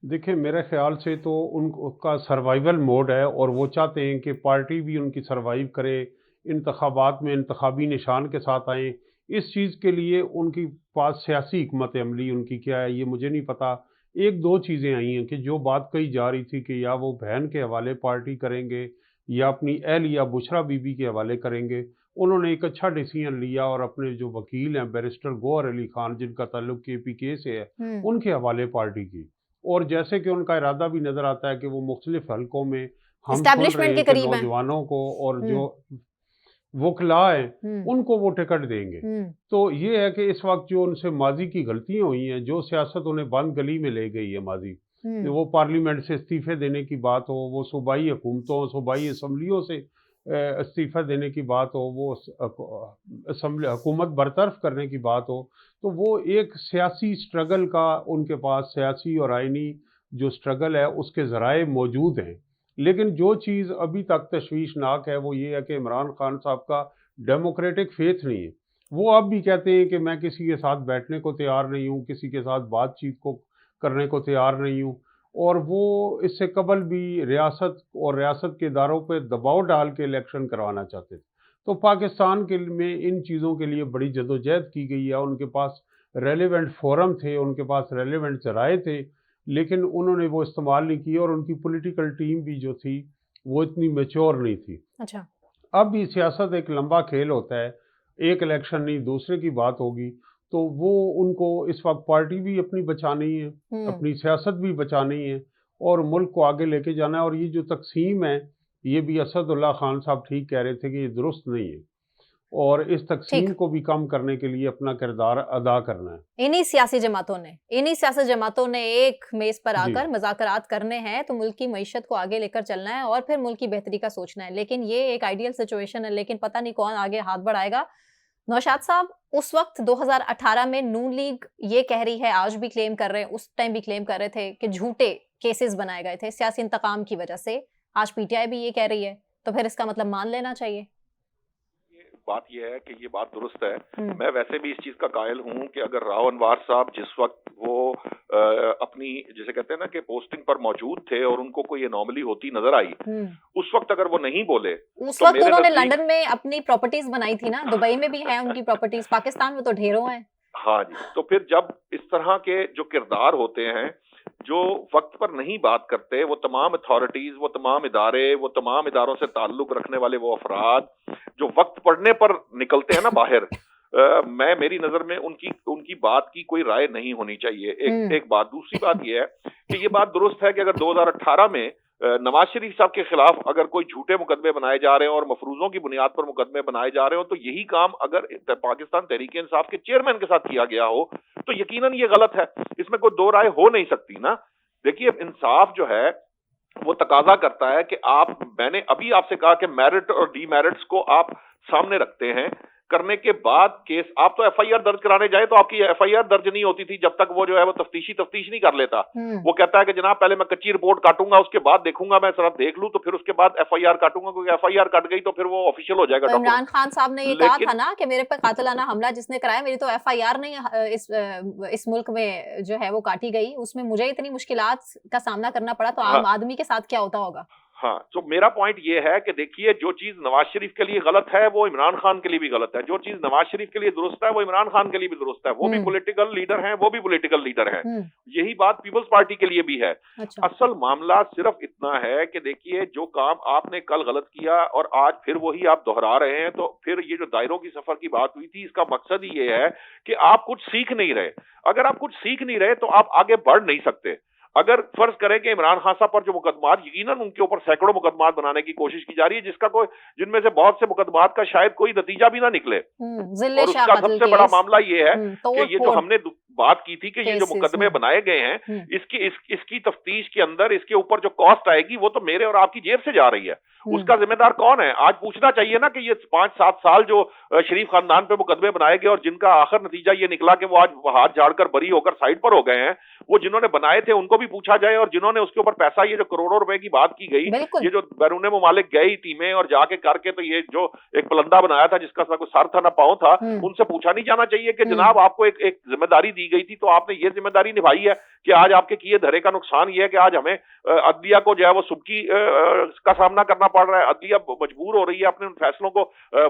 देखिए, मेरे ख्याल से तो उनका सर्वाइवल मोड है और वो चाहते हैं कि पार्टी भी उनकी सर्वाइव करे, इंतखाबात में इंतखाबी निशान के साथ आए। इस चीज़ के लिए उनकी पास सियासी हिकमत अमली उनकी क्या है ये मुझे नहीं पता। एक दो चीज़ें आई हैं कि जो बात कही जा रही थी कि या वो बहन के हवाले पार्टी करेंगे या अपनी अहलिया बुशरा बीबी के हवाले करेंगे। उन्होंने एक अच्छा डिसीजन लिया और अपने जो वकील हैं बैरिस्टर गौहर अली खान, जिनका ताल्लुक KPK से है, उनके हवाले पार्टी की। और जैसे कि उनका इरादा भी नज़र आता है कि वो मुख्तलिफ हलकों में हम सुन रहे एस्टैब्लिशमेंट के हैं कि करीब हैं। नौजवानों को और जो वकला हैं उनको वो टिकट देंगे। तो ये है कि इस वक्त जो उनसे माजी की गलतियां हुई हैं, जो सियासत उन्हें बंद गली में ले गई है माजी, वो पार्लियामेंट से इस्तीफे देने की बात हो, वो सूबाई हुकूमतों सूबाई असम्बलियों से इस्तीफा देने की बात हो, वो असम्बली हुकूमत बरतरफ करने की बात हो, तो वो एक सियासी स्ट्रगल का उनके पास सियासी और आइनी जो स्ट्रगल है उसके ज़राए मौजूद हैं। लेकिन जो चीज़ अभी तक तशवीशनाक है वो ये है कि इमरान खान साहब का डेमोक्रेटिक फेथ नहीं है। वो अब भी कहते हैं कि मैं किसी के साथ बैठने को तैयार नहीं हूँ, किसी के साथ बातचीत को करने को तैयार नहीं हूँ, और वो इससे कबल भी रियासत और रियासत के इदारों पर दबाव डाल के इलेक्शन करवाना चाहते थे। तो पाकिस्तान के में इन चीज़ों के लिए बड़ी जदोजहद की गई है। उनके पास रेलेवेंट फोरम थे, उनके पास रेलेवेंट ज़राए थे, लेकिन उन्होंने वो इस्तेमाल नहीं किए और उनकी पॉलिटिकल टीम भी जो थी वो इतनी मैच्योर नहीं थी। अच्छा, अब भी सियासत एक लंबा खेल होता है, एक इलेक्शन नहीं दूसरे की बात होगी, तो वो उनको इस वक्त पार्टी भी अपनी बचानी है, अपनी सियासत भी बचानी है और मुल्क को आगे लेके जाना है। और ये जो तकसीम है ये भी असदुल्ला खान साहब ठीक कह रहे थे कि ये दुरुस्त नहीं है और इस तकसीम को भी कम करने के लिए अपना किरदार अदा करना है। इन्हीं सियासी जमातों ने एक मेज पर आकर मुज़ाकरात करने हैं, तो मुल्क की मईशत को आगे लेकर चलना है और फिर मुल्क की बेहतरी का सोचना है। लेकिन ये एक आइडियल सिचुएशन है, लेकिन पता नहीं कौन आगे हाथ बढ़ाएगा। नौशाद साहब, उस वक्त 2018 में नून लीग ये कह रही है, आज भी क्लेम कर रहे हैं, उस टाइम भी क्लेम कर रहे थे कि झूठे केसेस बनाए गए थे सियासी इंतकाम की वजह से। आज पीटीआई भी ये कह रही है, तो फिर इसका मतलब मान लेना चाहिए। बात यह है कि ये बात दुरुस्त है। मैं वैसे भी इस चीज का कायल हूं कि अगर राव अनवर साहब जिस वक्त वो अपनी जिसे कहते हैं ना कि पोस्टिंग पर मौजूद थे और उनको कोई एनॉमली होती नजर आई, उस वक्त अगर वो नहीं बोले, उस वक्त उन्होंने लंदन में अपनी प्रॉपर्टीज बनाई थी ना, दुबई में भी है उनकी प्रॉपर्टीज, पाकिस्तान में तो ढेरों हैं। हाँ जी, तो फिर जब इस तरह के जो किरदार होते हैं जो वक्त पर नहीं बात करते, वो तमाम अथॉरिटीज, वो तमाम इदारे, वो तमाम इदारों से ताल्लुक रखने वाले वो अफराद जो वक्त पड़ने पर निकलते हैं ना बाहर, मेरी नजर में उनकी बात की कोई राय नहीं होनी चाहिए। एक बात। दूसरी बात यह है कि ये बात दुरुस्त है कि अगर 2018 में नवाज शरीफ साहब के खिलाफ अगर कोई झूठे मुकदमे बनाए जा रहे हैं और मफरूजों की बुनियाद पर मुकदमे बनाए जा रहे हो, तो यही काम अगर पाकिस्तान तहरीक-ए-इंसाफ के चेयरमैन के साथ किया गया हो तो यकीनन ये गलत है, इसमें कोई दो राय हो नहीं सकती ना। देखिए, इंसाफ जो है वो तकाजा करता है कि मैंने अभी आपसे कहा कि मेरिट और डीमेरिट्स को आप सामने रखते हैं, करने के बाद केस आप तो एफआईआर दर्ज कराने जाए तो आपकी एफआईआर दर्ज नहीं होती थी जब तक वो जो है वो तफ्तीश नहीं कर लेता। वो कहता है कि जनाब पहले मैं कच्ची रिपोर्ट काटूंगा, उसके बाद देखूंगा, मैं जरा देख लूं तो फिर उसके बाद एफआईआर काटूंगा, क्योंकि एफआईआर कट गई तो फिर वो ऑफिशियल हो जाएगा। तो इमरान खान साहब ने ये कहा था ना कि मेरे पे कातिलाना हमला जिसने कराया, मेरी तो एफआईआर नहीं इस मुल्क में जो है वो काटी गई, उसमें मुझे इतनी मुश्किलात का सामना करना पड़ा, तो आम आदमी के साथ क्या होता होगा। हाँ, तो मेरा पॉइंट ये है कि देखिए, जो चीज नवाज शरीफ के लिए गलत है वो इमरान खान के लिए भी गलत है, जो चीज नवाज शरीफ के लिए दुरुस्त है वो इमरान खान के लिए भी दुरुस्त है। वो भी पॉलिटिकल लीडर हैं, वो भी पॉलिटिकल लीडर हैं। यही बात पीपल्स पार्टी के लिए भी है। अच्छा। असल मामला सिर्फ इतना है कि देखिए, जो काम आपने कल गलत किया और आज फिर वही आप दोहरा रहे हैं, तो फिर ये जो दायरों की सफर की बात हुई थी, इसका मकसद ही ये है कि आप कुछ सीख नहीं रहे। अगर आप कुछ सीख नहीं रहे तो आप आगे बढ़ नहीं सकते। अगर फर्ज करें कि इमरान खान साहब पर जो मुकदमात, यकीनन उनके ऊपर सैकड़ों मुकदमात बनाने की कोशिश की जा रही है, जिसका कोई, जिनमें से बहुत से मुकदमात का शायद कोई नतीजा भी ना निकले। और उसका सबसे बड़ा मामला ये है कि ये जो हमने बात की थी कि ये जो मुकदमे बनाए गए हैं, इसकी तफ्तीश के अंदर इसके ऊपर जो कॉस्ट आएगी वो तो मेरे और आपकी जेब से जा रही है। उसका जिम्मेदार कौन है? आज पूछना चाहिए ना कि ये 5-7 साल जो शरीफ खानदान पे मुकदमे बनाए गए और जिनका आखिर नतीजा ये निकला कि वो आज हाथ झाड़कर बरी होकर साइड पर हो गए हैं, वो जिन्होंने बनाए थे उनको भी पूछा जाए, और जिन्होंने उसके ऊपर पैसा, ये जो करोड़ों रुपए की बात की गई, ये जो बैरून मुमालिक गई टीमें और जाके करके तो ये जो एक पलंदा बनाया था जिसका ना कोई सर था ना पांव था, उनसे पूछा नहीं जाना चाहिए कि जनाब आपको एक जिम्मेदारी दी गई थी तो आपने ये जिम्मेदारी निभाई है कि आज आपके किए धरे का नुकसान ये है कि आज हमें अदलिया को जो है वो सुबकी का सामना करना पड़ रहा है। अदलिया मजबूर हो रही है अपने उन फैसलों को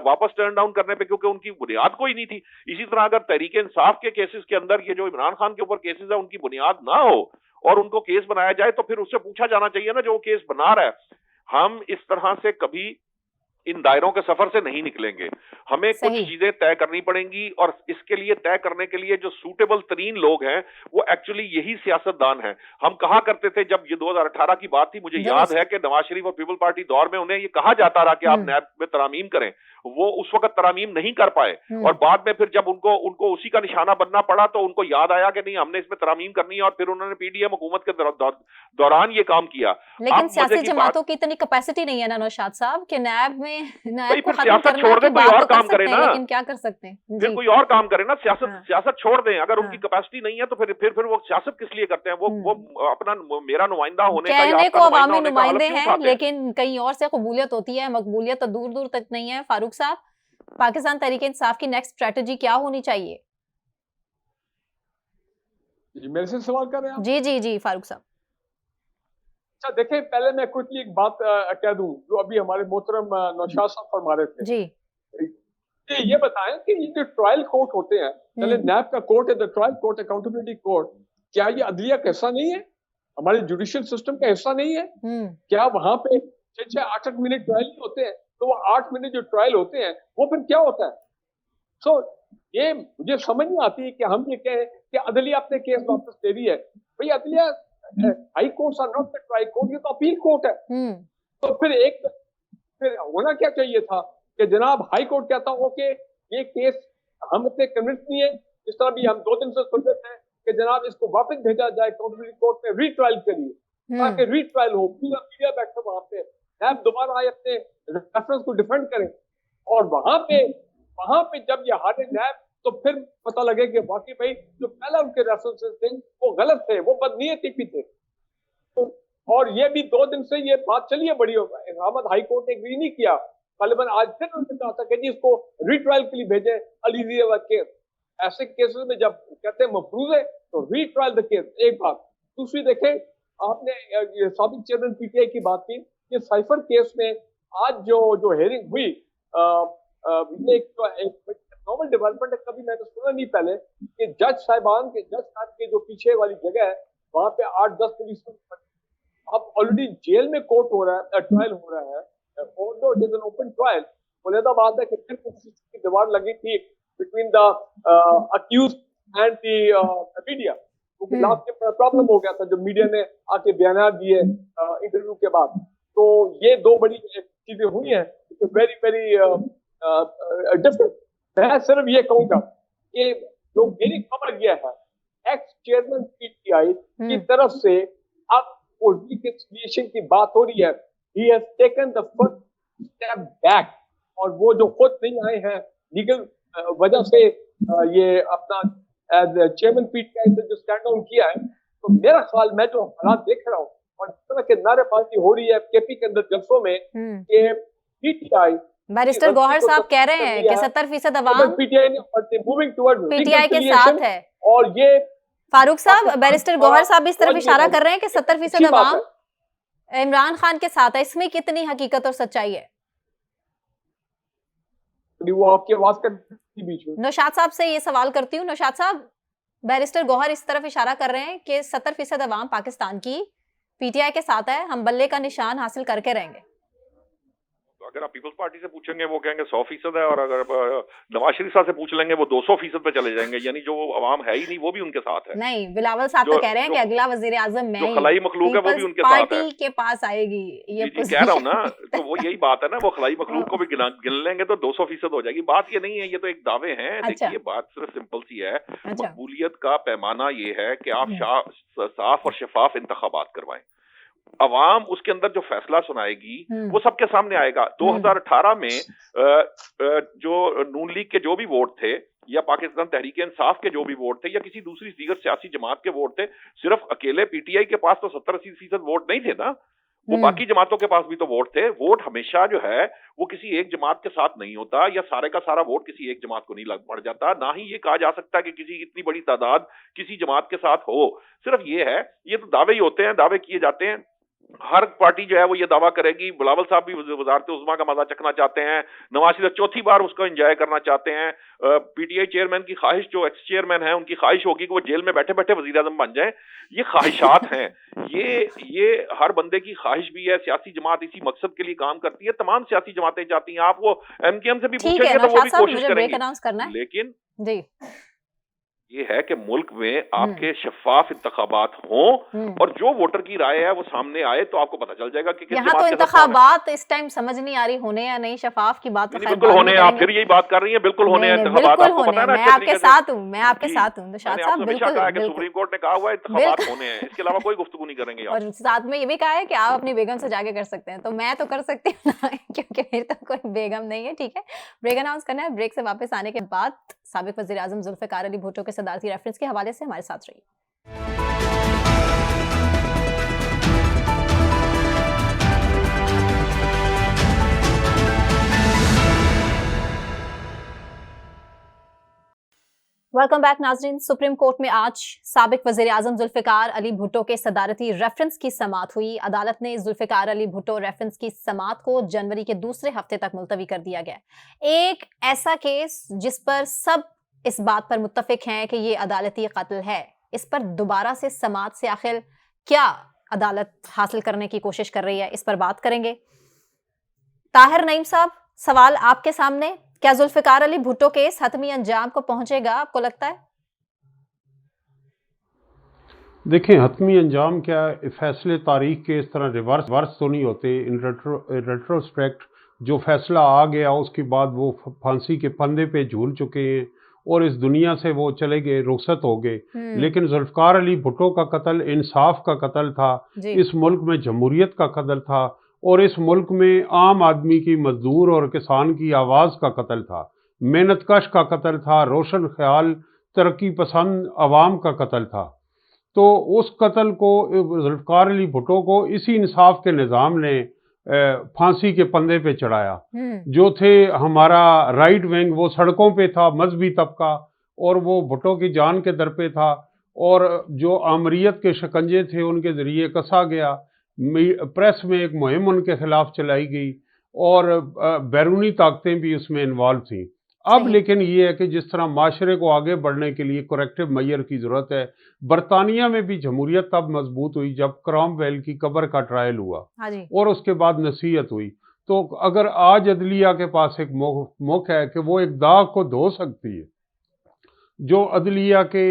वापस टर्न डाउन करने पे, क्योंकि उनकी बुनियाद कोई नहीं थी। इसी तरह अगर तहरीक इंसाफ के केसेस के अंदर ये जो इमरान खान के ऊपर केसेस है उनकी बुनियाद ना हो और उनको केस बनाया जाए, तो फिर उससे पूछा जाना चाहिए ना जो केस बना रहा है। हम इस तरह से कभी इन दायरों के सफर से नहीं निकलेंगे। हमें कुछ चीजें तय करनी पड़ेंगी, और इसके लिए तय करने के लिए जो सूटेबल तरीन लोग हैं वो एक्चुअली यही सियासतदान हैं। हम कहा करते थे, जब ये 2018 की बात थी, मुझे याद है कि नवाज शरीफ और पीपल पार्टी दौर में उन्हें ये कहा जाता रहा कि आप नैब में तरामीम करें। वो उस वक्त तरामीम नहीं कर पाए, और बाद में फिर जब उनको उसी का निशाना बनना पड़ा तो उनको याद आया कि नहीं, हमने इसमें तरामीम करनी है, और फिर उन्होंने पीडीएम हुकूमत के दौरान ये काम किया। लेकिन सियासी जमातों की इतनी कैपेसिटी नहीं है ना नौशाद साहब कि नैब को सियासत छोड़ दें, कोई और काम करे ना। लेकिन क्या कर सकते हैं? फिर कोई और काम करे ना, सियासत छोड़ दें। अगर उनकी कैपेसिटी नहीं है तो फिर वो सियासत किस लिए करते हैं? वो अपना मेरा नुमाइंदा होने का, कहने को अवामी नुमाइंदे हैं, लेकिन कहीं और से कबूलियत होती है, मकबूलियत तो दूर दूर तक नहीं है। फारूक साहब, पाकिस्तान तहरीक इंसाफ की नेक्स्ट स्ट्रेटजी क्या होनी चाहिए? मेरे से सवाल कर रहे हैं आप? जी फारूक साहब। अच्छा देखें, पहले मैं क्विकली एक बात कह दूं जो अभी हमारे मोहतरम नौशाद साहब फरमा रहे थे जी। ये बताएं कि ये जो ट्रायल कोर्ट होते हैं, पहले नैब का कोर्ट है, the trial court, accountability court, क्या ये अदलिया का हिस्सा नहीं है? हमारे जुडिशियल सिस्टम का हिस्सा नहीं है? क्या वहां पे 6-8 मिनट ट्रायल नहीं होते हैं? तो वो 8 मिनट जो ट्रायल होते हैं वो फिर क्या होता है? ये मुझे समझ नहीं आती कि हम ये कहें कि अदलिया अपने केस वापस ले रही है। भाई अदलिया, high courts are not the trial court, ये तो अपील कोर्ट है। तो फिर होना क्या चाहिए था कि जनाब हाई कोर्ट कहता हो कि ये केस हम इतने कन्विंस नहीं है, जिस तरह भी हम 2 दिन से सुन रहे हैं कि जनाब इसको वापस भेजा जाए अकाउंटेबिलिटी कोर्ट में रीट्रायल के लिए, ताकि रीट्रायल हो, पूरा मीडिया बैठे वहां पे, नैब दोबारा आए अपने रेफरेंस को डिफेंड करें, और वहां पे जब ये हारे नैब तो फिर पता लगे कि वाकई भाई जो पहले उनके रेफरेंसेस थे वो गलत थे, वो बदनीयती भी थे। तो और ये भी 2 दिन से ये बात चली है बड़ी, इलाहाबाद हाई कोर्ट ने एग्री नहीं किया। तालिबान आज फिर उन्होंने कहा था कि जी इसको रीट्रायल के लिए भेजे अलीजिया वाला केस। ऐसे केसेस में जब कहते हैं मफरूज है तो रीट्रायल द केस, एक बात। दूसरी देखें, आपने साबिक चेयरमैन पीटीआई की बात की, ये साइफर केस में आज जो हेयरिंग हुई, ये एक नॉर्मल डेवलपमेंट है, कभी मैंने सुना नहीं पहले कि जज साहब के जो पीछे वाली जगह है वहां पे 8-10 पुलिस, अब ऑलरेडी जेल में कोर्ट हो रहा है, ट्रायल हो रहा है, ओपन ट्रायल। मुलादा बात है कि फिर की दीवार लगी थी between the accused and the media, क्योंकि लास्ट में प्रॉब्लम हो गया था जब मीडिया ने आके बयान दिए इंटरव्यू के बाद। तो ये 2 बड़ी चीजें हुई हैं, वेरी वेरी डिफरेंट। मैं सिर्फ ये कहूंगा कि जो मेरी खबर यह है, एक्स चेयरमैन पीटीआई की तरफ से अब वो रिकंसिलिएशन की बात हो रही है, he has taken the first step back, और वो जो खुद नहीं आए हैं लीगल वजह से, ये अपना एज चेयरमैन पीटीआई से जो स्टैंड डाउन किया है, तो मेरा ख्याल, मैं जो हालात देख रहा हूँ और जिस तरह के नारेबाजी हो रही है केपी के अंदर जलसों में कि पीटीआई, बैरिस्टर गौहर साहब कह रहे हैं कि 70% अवाम पीटीआई के साथ है, और ये फारूक साहब, बैरिस्टर गौहर साहब भी इस तरफ इशारा कर रहे हैं कि 70% अवाम इमरान खान के साथ है, इसमें कितनी हकीकत और सच्चाई है? वो आपकी आवाज का बीच में। नौशाद साहब से ये सवाल करती हूँ। नौशाद साहब, बैरिस्टर गौहर इस तरफ इशारा कर रहे हैं कि 70% अवाम पाकिस्तान की पीटीआई के साथ है, हम बल्ले का निशान हासिल करके रहेंगे। तो अगर आप पीपल्स पार्टी से पूछेंगे वो कहेंगे 100% है, और अगर नवाज शरीफ साहब से पूछ लेंगे वो 200% पे चले जाएंगे, यानी जो अवाम है ही नहीं वो भी उनके साथ है। नहीं, बिलावल साहब तो कह रहे हैं कि अगला वजीर आजम मैं जो खलाई मखलूक है वो भी उनके साथ है। पार्टी के पास आएगी, ये कह रहा हूँ ना, तो वो यही बात है ना, वो खलाई मखलूक को भी गिन लेंगे तो 200% हो जाएगी। बात ये नहीं है, ये तो एक दावे हैं। देखिए बात सिर्फ सिंपल सी है, मकबूलियत का पैमाना ये है कि आप साफ और शफाफ इंतखाबात करवाएं, अवाम उसके अंदर जो फैसला सुनाएगी वो सबके सामने आएगा। 2018 में जो नून लीग के जो भी वोट थे, या पाकिस्तान तहरीक इंसाफ के जो भी वोट थे, या किसी दूसरी दीगर सियासी जमात के वोट थे, सिर्फ अकेले पीटीआई के पास तो 70-80% वोट नहीं थे ना, वो बाकी जमातों के पास भी तो वोट थे। वोट हमेशा जो है वो किसी एक जमात के साथ नहीं होता, या सारे का सारा वोट किसी एक जमात को नहीं लग पड़ जाता। ना ही ये कहा जा सकता कि किसी इतनी बड़ी तादाद किसी जमात के साथ हो। सिर्फ ये है, ये तो दावे ही होते हैं, दावे किए जाते हैं। हर पार्टी जो है वो ये दावा करेगी। बिलावल साहब भी वजारत उज़्मा का मजा चखना चाहते हैं, नवाज शरीफ चौथी बार उसको एंजॉय करना चाहते हैं। पीटीआई चेयरमैन की ख्वाहिश, जो एक्स चेयरमैन है उनकी ख्वाहिश होगी कि वो जेल में बैठे बैठे वजीर आजम बन जाए। ये ख्वाहिशात हैं, ये हर बंदे की ख्वाहिश भी है। सियासी जमात इसी मकसद के लिए काम करती है, तमाम सियासी जमातें चाहती हैं। आप वो एमकेएम से भी पूछेंगे तो वो भी कोशिश करेंगे, लेकिन जी ये है कि मुल्क में आपके शफाफ इंतखाबात हों, और जो वोटर की राय है वो सामने आए, तो आपको पता चल जाएगा कि यहाँ तो इंतखाबात इस टाइम समझ नहीं आ रही होने या नहीं। शफाफ की बात तो बिल्कुल होने, आप फिर यही बात कर रही हैं, बिल्कुल होने इंतखाबात। आपको पता है ना, मैं आपके साथ हूँ, मैं आपके साथ हूँ नौशाद साहब, बिल्कुल। सुप्रीम कोर्ट ने कहा हुआ है इंतखाबात होने हैं, इसके अलावा कोई गुफ्तगू नहीं करेंगे। और साथ में ये भी कहा है कि आप अपनी बेगम से जाके कर सकते हैं, तो मैं तो कर सकती हूँ ना, क्योंकि मेरी तो कोई बेगम नहीं है। ठीक है, ब्रेक अनाउंस करना है। ब्रेक से वापस आने के बाद साबिक वज़ीर आज़म जुल्फ़िकार अली भुट्टो के सदारती रेफरेंस के हवाले से हमारे साथ रहिए। वेलकम बैक नाज़रीन। सुप्रीम कोर्ट में आज साबिक वज़ीर आज़म जुल्फ़िकार अली भुट्टो के सदारती रेफरेंस की समाअत हुई। अदालत ने जुल्फ़िकार अली भुट्टो रेफरेंस की समाअत को जनवरी के दूसरे हफ्ते तक मुलतवी कर दिया गया। एक ऐसा केस जिस पर सब इस बात पर मुत्तफिक हैं कि ये अदालती कत्ल है, इस पर दोबारा से समाअत से आखिर क्या अदालत हासिल करने की कोशिश कर रही है, इस पर बात करेंगे। ताहिर नईम साहब, सवाल आपके सामने, क्या जुल्फ़िकार अली भुट्टो केस हतमी अंजाम को पहुंचेगा, आपको लगता है? देखें, हतमी अंजाम क्या, फैसले तारीख के इस तरह रिवर्स तो नहीं होते। इन रेट्रोस्पेक्ट जो फैसला आ गया उसके बाद वो फांसी के फंदे पे झूल चुके हैं और इस दुनिया से वो चले गए, रुखसत हो गए। लेकिन जुल्फ़िकार अली भुट्टो का कत्ल इंसाफ का कत्ल था, इस मुल्क में जमहूरियत का कत्ल था, और इस मुल्क में आम आदमी की, मजदूर और किसान की आवाज़ का कत्ल था, मेहनतकश का कत्ल था, रोशन ख्याल तरक्की पसंद अवाम का कत्ल था। तो उस कत्ल को जुल्फ़िकार अली भुट्टो को इसी इंसाफ के निज़ाम ने फांसी के पंदे पे चढ़ाया। जो थे हमारा राइट विंग, वो सड़कों पे था, मजहबी तबका, और वो भुट्टो की जान के दर पे था, और जो आमरीत के शिकंजे थे उनके ज़रिए कसा गया। प्रेस में एक मुहिम उनके खिलाफ चलाई गई, और बैरूनी ताकतें भी उसमें इन्वॉल्व थी। अब लेकिन ये है कि जिस तरह माशरे को आगे बढ़ने के लिए करेक्टिव मेजर की ज़रूरत है। बरतानिया में भी जमहूरियत तब मजबूत हुई जब क्रॉमवेल की कब्र का ट्रायल हुआ, और उसके बाद नसीहत हुई। तो अगर आज अदलिया के पास एक मौका है कि वो एक दाग को धो सकती है, जो अदलिया के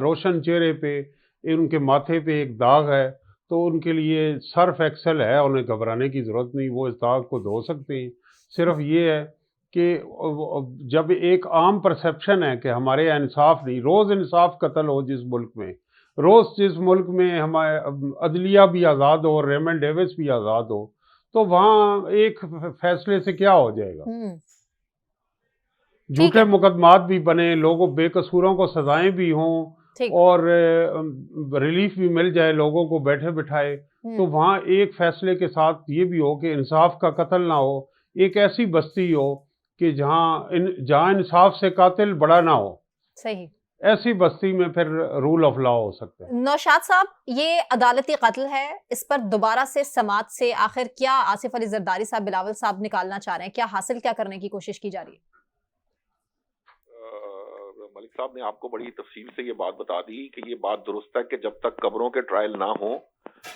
रोशन चेहरे पे, उनके माथे पे एक दाग है, तो उनके लिए सर्फ एक्सेल है, उन्हें घबराने की ज़रूरत नहीं, वो इस दाग को धो सकते हैं। सिर्फ ये है कि जब एक आम परसेप्शन है कि हमारे यहाँ इंसाफ नहीं, रोज़ इंसाफ कत्ल हो जिस मुल्क में, रोज़ जिस मुल्क में हमारे अदलिया भी आज़ाद हो, रेमंड डेविस भी आज़ाद हो, तो वहाँ एक फैसले से क्या हो जाएगा। झूठे मुकदमात भी बने, लोगों बेकसूरों को सजाएं भी हों, और रिलीफ भी मिल जाए लोगों को बैठे बिठाए, तो वहाँ एक फैसले के साथ ये भी हो कि इंसाफ का कत्ल ना हो, एक ऐसी बस्ती हो कि जहाँ इंसाफ से कातिल बड़ा ना हो। सही। ऐसी बस्ती में फिर रूल ऑफ लॉ हो सकता है। नौशाद साहब, ये अदालती कत्ल है, इस पर दोबारा से समाज से आखिर क्या आसिफ अली जरदारी साहब, बिलावल साहब निकालना चाह रहे हैं, क्या हासिल क्या करने की कोशिश की जा रही है? मलिक साहब ने आपको बड़ी तफसील से ये बात बता दी कि ये बात दुरुस्त है कि जब तक कब्रों के ट्रायल ना हो,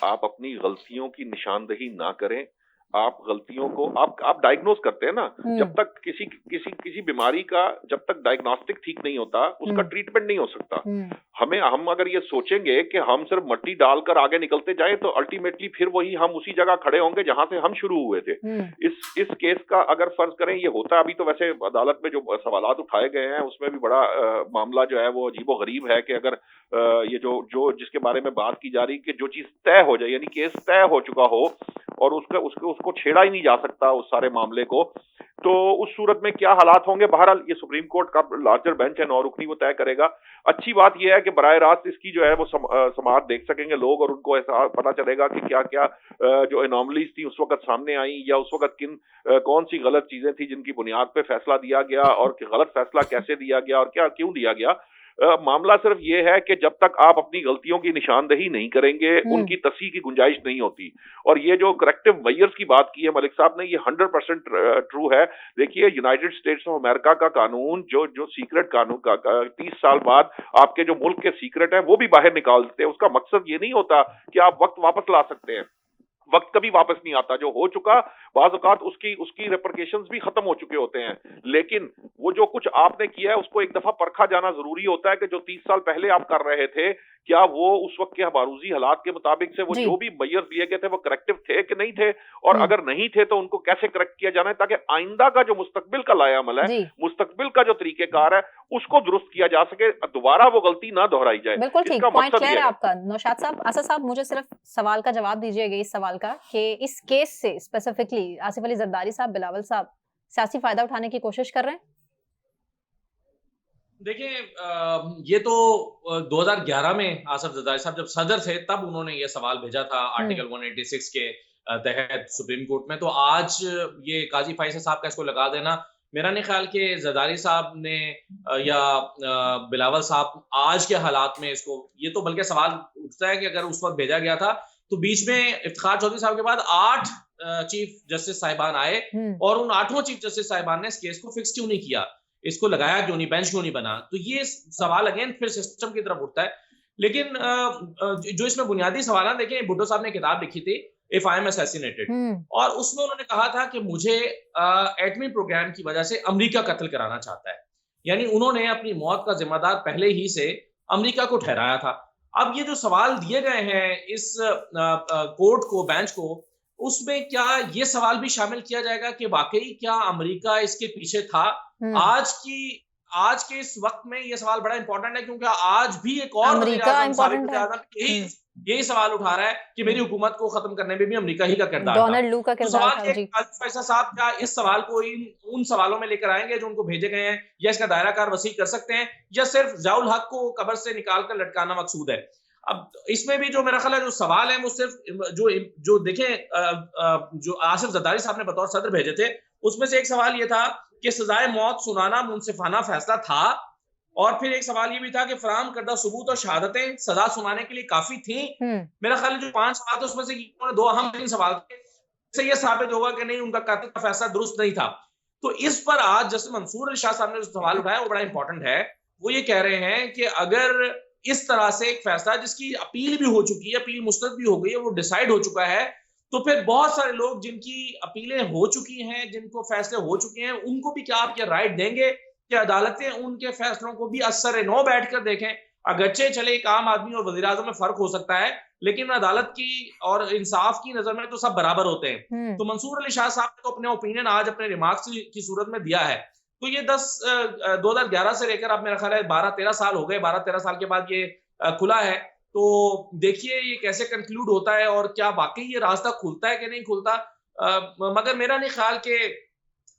आप अपनी गलतियों की निशानदही ना करें। आप गलतियों को आप डायग्नोज करते हैं ना, जब तक किसी बीमारी का जब तक डायग्नोस्टिक ठीक नहीं होता, उसका ट्रीटमेंट नहीं हो सकता। हम अगर ये सोचेंगे कि हम सिर्फ मट्टी डालकर आगे निकलते जाएं, तो अल्टीमेटली फिर वही हम उसी जगह खड़े होंगे जहां से हम शुरू हुए थे। इस केस का अगर फर्ज करें ये होता, अभी तो वैसे अदालत में जो सवालात उठाए गए हैं उसमें भी बड़ा मामला जो है वो अजीबो गरीब है कि अगर ये जो जिसके बारे में बात की जा रही कि जो चीज तय हो जाए, यानी केस तय हो चुका हो और उसको छेड़ा ही नहीं जा सकता उस सारे मामले को, तो उस सूरत में क्या हालात होंगे। बहरहाल ये सुप्रीम कोर्ट का लार्जर बेंच है, 9 रुकनी, वो तय करेगा। अच्छी बात यह है कि बराह रास्त इसकी जो है वो समाअत देख सकेंगे लोग, और उनको ऐसा पता चलेगा कि क्या क्या जो एनॉमलीज थी उस वक्त सामने आई, या उस वक्त कौन सी गलत चीजें थी जिनकी बुनियाद पे फैसला दिया गया, और गलत फैसला कैसे दिया गया और क्या क्यों दिया गया। मामला सिर्फ ये है कि जब तक आप अपनी गलतियों की निशानदही नहीं करेंगे, उनकी तस्हीह की गुंजाइश नहीं होती। और ये जो करेक्टिव मेजर्स की बात की है मलिक साहब ने, ये 100% ट्रू है। देखिए, यूनाइटेड स्टेट्स ऑफ अमेरिका का कानून जो सीक्रेट कानून का 30 साल बाद आपके जो मुल्क के सीक्रेट है वो भी बाहर निकाल देते हैं। उसका मकसद ये नहीं होता कि आप वक्त वापस ला सकते हैं, वक्त कभी वापस नहीं आता। जो हो चुका बाज़ औक़ात उसकी रेपरकेशंस भी खत्म हो चुके होते हैं, लेकिन वो जो कुछ आपने किया है उसको एक दफा परखा जाना जरूरी होता है कि जो 30 साल पहले आप कर रहे थे, क्या वो उस वक्त के बारूजी हालात के मुताबिक से वो जो भी मेजर्स लिए गए थे वो करेक्टिव थे कि नहीं थे, और अगर नहीं थे तो उनको कैसे करेक्ट किया जाना है, ताकि आइंदा का जो मुस्तकबिल का लाया अमल है, मुस्तकबिल का जो तरीकेकार है, उसको दुरुस्त किया जा सके, दोबारा वो गलती ना दोहराई जाए। बिल्कुल ठीक, पॉइंट क्लियर है आपका नौशाद साहब। असद साहब, मुझे सिर्फ सवाल का जवाब दीजिएगा इस सवाल का कि इस केस से स्पेसिफिकली आसिफ अली जरदारी साहब, बिलावल साहब सियासी फायदा उठाने की कोशिश कर रहे हैं? देखिए, ये तो 2011 में आसिफ जरदारी साहब जब सदर थे तब उन्होंने ये सवाल भेजा था आर्टिकल 186 के तहत सुप्रीम कोर्ट में। तो आज ये काजी फैसल साहब का इसको लगा देना, मेरा नहीं ख्याल कि जरदारी साहब ने या बिलावल साहब आज के हालात में इसको, ये तो बल्कि सवाल उठता है कि अगर उस वक्त भेजा गया था तो बीच में इफ्तिखार चौधरी साहब के बाद 8 चीफ जस्टिस साहिबान आए, और उन 8 चीफ जस्टिस साहिबान ने इस केस को फिक्स क्यों नहीं किया, इसको लगाया क्यों नहीं, बेंच क्यों नहीं बना। तो ये सवाल अगेन फिर सिस्टम की तरफ उठता है। लेकिन जो इसमें बुनियादी सवाल है, देखिए भुट्टो साहब ने किताब लिखी थी इफ आई एम असैसिनेटेड, और उसमें उन्होंने कहा था कि मुझे एटमी प्रोग्राम की वजह से अमेरिका कत्ल कराना चाहता है, यानी उन्होंने अपनी मौत का जिम्मेदार पहले ही से अमेरिका को ठहराया था। अब ये जो सवाल दिए गए हैं इस कोर्ट को, बेंच को, उसमें क्या ये सवाल भी शामिल किया जाएगा कि वाकई क्या अमेरिका इसके पीछे था? आज के इस वक्त में ये सवाल बड़ा इंपॉर्टेंट है, क्योंकि आज भी एक और यही सवाल उठा रहा है कि मेरी हुकूमत को खत्म करने में भी अमेरिका ही का किरदार था। तो सवाल फैसल साहब क्या इस सवाल को उन सवालों में लेकर आएंगे जो उनको भेजे गए हैं, या इसका दायराकार वसी कर सकते हैं, या सिर्फ ज़ियाउल हक को कब्र से निकाल कर लटकाना मकसूद है? अब इसमें भी जो मेरा ख्याल है जो सवाल है वो सिर्फ जो देखें जो आसिफ जरदारी साहब ने बतौर सदर भेजे थे, उसमें से एक सवाल ये था कि सजाए मौत सुनाना मुनसिफाना फैसला था, और फिर एक सवाल ये भी था कि फराहम करदा सबूत और शहादतें सजा सुनाने के लिए काफी थी। मेरा ख्याल है जो 5 सवाल थे उसमें से 2 अहम सवाल थे, इससे ये साबित होगा कि नहीं, उनका कत्ल का फैसला दुरुस्त नहीं था। तो इस पर आज जस्टिस मंसूर अली शाह साहब ने जो सवाल उठाया वो बड़ा इंपॉर्टेंट है। वो ये कह रहे हैं कि अगर इस तरह से एक फैसला जिसकी अपील भी हो चुकी है, अपील मुस्तरद भी हो गई है, वो डिसाइड हो चुका है, तो फिर बहुत सारे लोग जिनकी अपीलें हो चुकी हैं, जिनको फैसले हो चुके हैं, उनको भी क्या आप ये राइट देंगे कि अदालतें उनके फैसलों को भी असर नौ बैठ कर देखें? अगरचे चले एक आम आदमी और वज़ीर आज़म में फर्क हो सकता है, लेकिन अदालत की और इंसाफ की नजर में तो सब बराबर होते हैं। तो मंसूर अली शाह साहब ने तो अपने ओपिनियन आज अपने रिमार्क्स की सूरत में दिया है। तो ये 2011 से लेकर अब मेरा ख्याल है 12-13 साल हो गए, 12-13 साल के बाद ये खुला है। तो देखिए ये कैसे कंक्लूड होता है और क्या वाकई ये रास्ता खुलता है कि नहीं खुलता। मगर मेरा नहीं ख्याल कि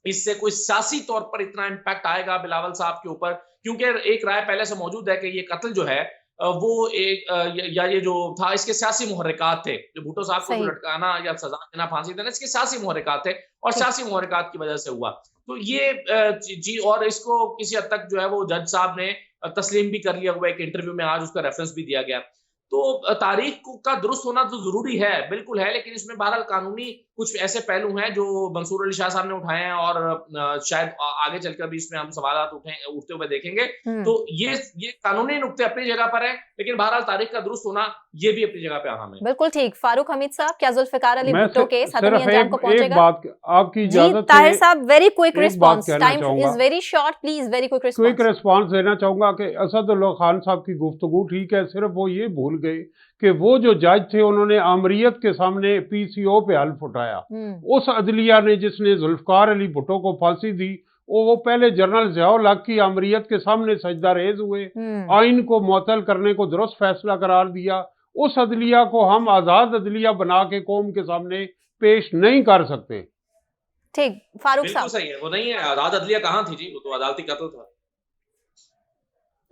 इससे कोई सियासी तौर पर इतना इम्पैक्ट आएगा बिलावल साहब के ऊपर, क्योंकि एक राय पहले से मौजूद है कि ये कत्ल जो है वो एक या ये जो था इसके सियासी मुहर्रिकात थे, जो भुट्टो साहब को लटकाना या सजा देना, फांसी देना, इसके सियासी मुहर्रिकात थे और सियासी मुहर्रिकात की वजह से हुआ। तो ये जी, और इसको किसी हद तक जो है वो जज साहब ने तस्लीम भी कर लिया हुआ है, एक इंटरव्यू में आज उसका रेफरेंस भी दिया गया। तो तारीख का दुरुस्त होना तो जरूरी है, बिल्कुल है, लेकिन इसमें बहरहाल कानूनी कुछ ऐसे पहलू हैं जो मंसूर अली शाह साहब ने उठाए हैं और शायद आगे चलकर भी इसमें हम सवाल उठते हुए देखेंगे। तो ये कानूनी नुक्ते अपनी जगह पर है, लेकिन बहरहाल तारीख का दुरुस्त होना ये भी अपनी जगह पे अहम है। बिल्कुल ठीक। फारूक हमीद साहब, क्या जुल्फिकार अली भुट्टो के सिर्फ अंजाम को पहुंचेगा? एक बात आपकी इजाजत ताहिर साहब, वेरी क्विक एक बात रिस्पांस, कहना टाइम चाहूंगा। Is very short, please very quick quick response. Response देना चाहूंगा कि असदुल्ला खान साहब की गुफ्तगू ठीक है, सिर्फ वो ये भूल गए कि वो जो जज थे उन्होंने आमरीयत के सामने पीसीओ पे हल्फ उठाया। उस अदलिया ने जिसने जुल्फकार अली भुट्टो को फांसी दी, वो पहले जनरल ज़ियाउल हक की आमरीयत के सामने सजदा रेज हुए, आइन को मुअत्तल करने को दुरुस्त फैसला करार दिया। उस अदलिया को हम आजाद अदलिया बना के कौम के सामने पेश नहीं कर सकते। ठीक, फारूक साहब। बिल्कुल सही है, वो नहीं है, आजाद अदलिया कहाँ थी जी, वो तो अदालती कत्ल था।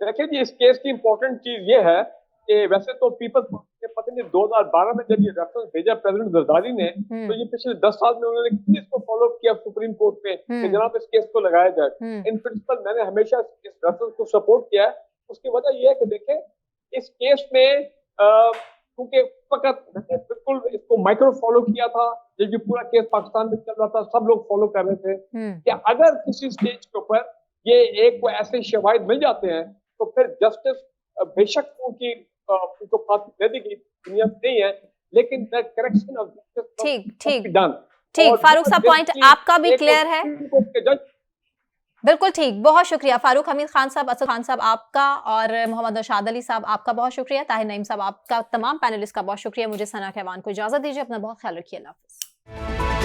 देखिए जी, इस केस की इंपॉर्टेंट चीज ये है कि वैसे तो पीपल्स के पता नहीं 2012 में जब ये रेफरेंस भेजा प्रेसिडेंट जरदारी ने, तो ये पिछले 10 साल में उन्होंने किस को फॉलो किया सुप्रीम कोर्ट में कि जनाब इस केस को लगाया जाए। इन प्रिंसिपल मैंने हमेशा इस रेफरेंस को सपोर्ट किया है। उसकी वजह यह है कि देखें इस केस में क्योंकि फकत मैंने बिल्कुल इसको माइक्रो फॉलो किया था, जबकि पूरा केस पाकिस्तान में चल रहा था, सब लोग फॉलो कर रहे थे कि अगर किसी स्टेज के ऊपर ये एक को ऐसे शवाहिद मिल जाते हैं तो फिर जस्टिस बेशक उनको फांसी दे दी गई दुनिया में नहीं है, लेकिन द करेक्शन ऑफ जस्टिस ठीक डन। ठीक, फारूक साहब, पॉइंट आपका भी क्लियर है। बिल्कुल ठीक, बहुत शुक्रिया फारूक हमीद खान साहब, असद खान साहब आपका, और मोहम्मद नौशाद अली साहब आपका बहुत शुक्रिया, ताहिर नईम साहब आपका, तमाम पैनलिस्ट का बहुत शुक्रिया। मुझे सना कहवान को इजाजत दीजिए, अपना बहुत ख्याल रखिए, अल्लाह हाफिज़।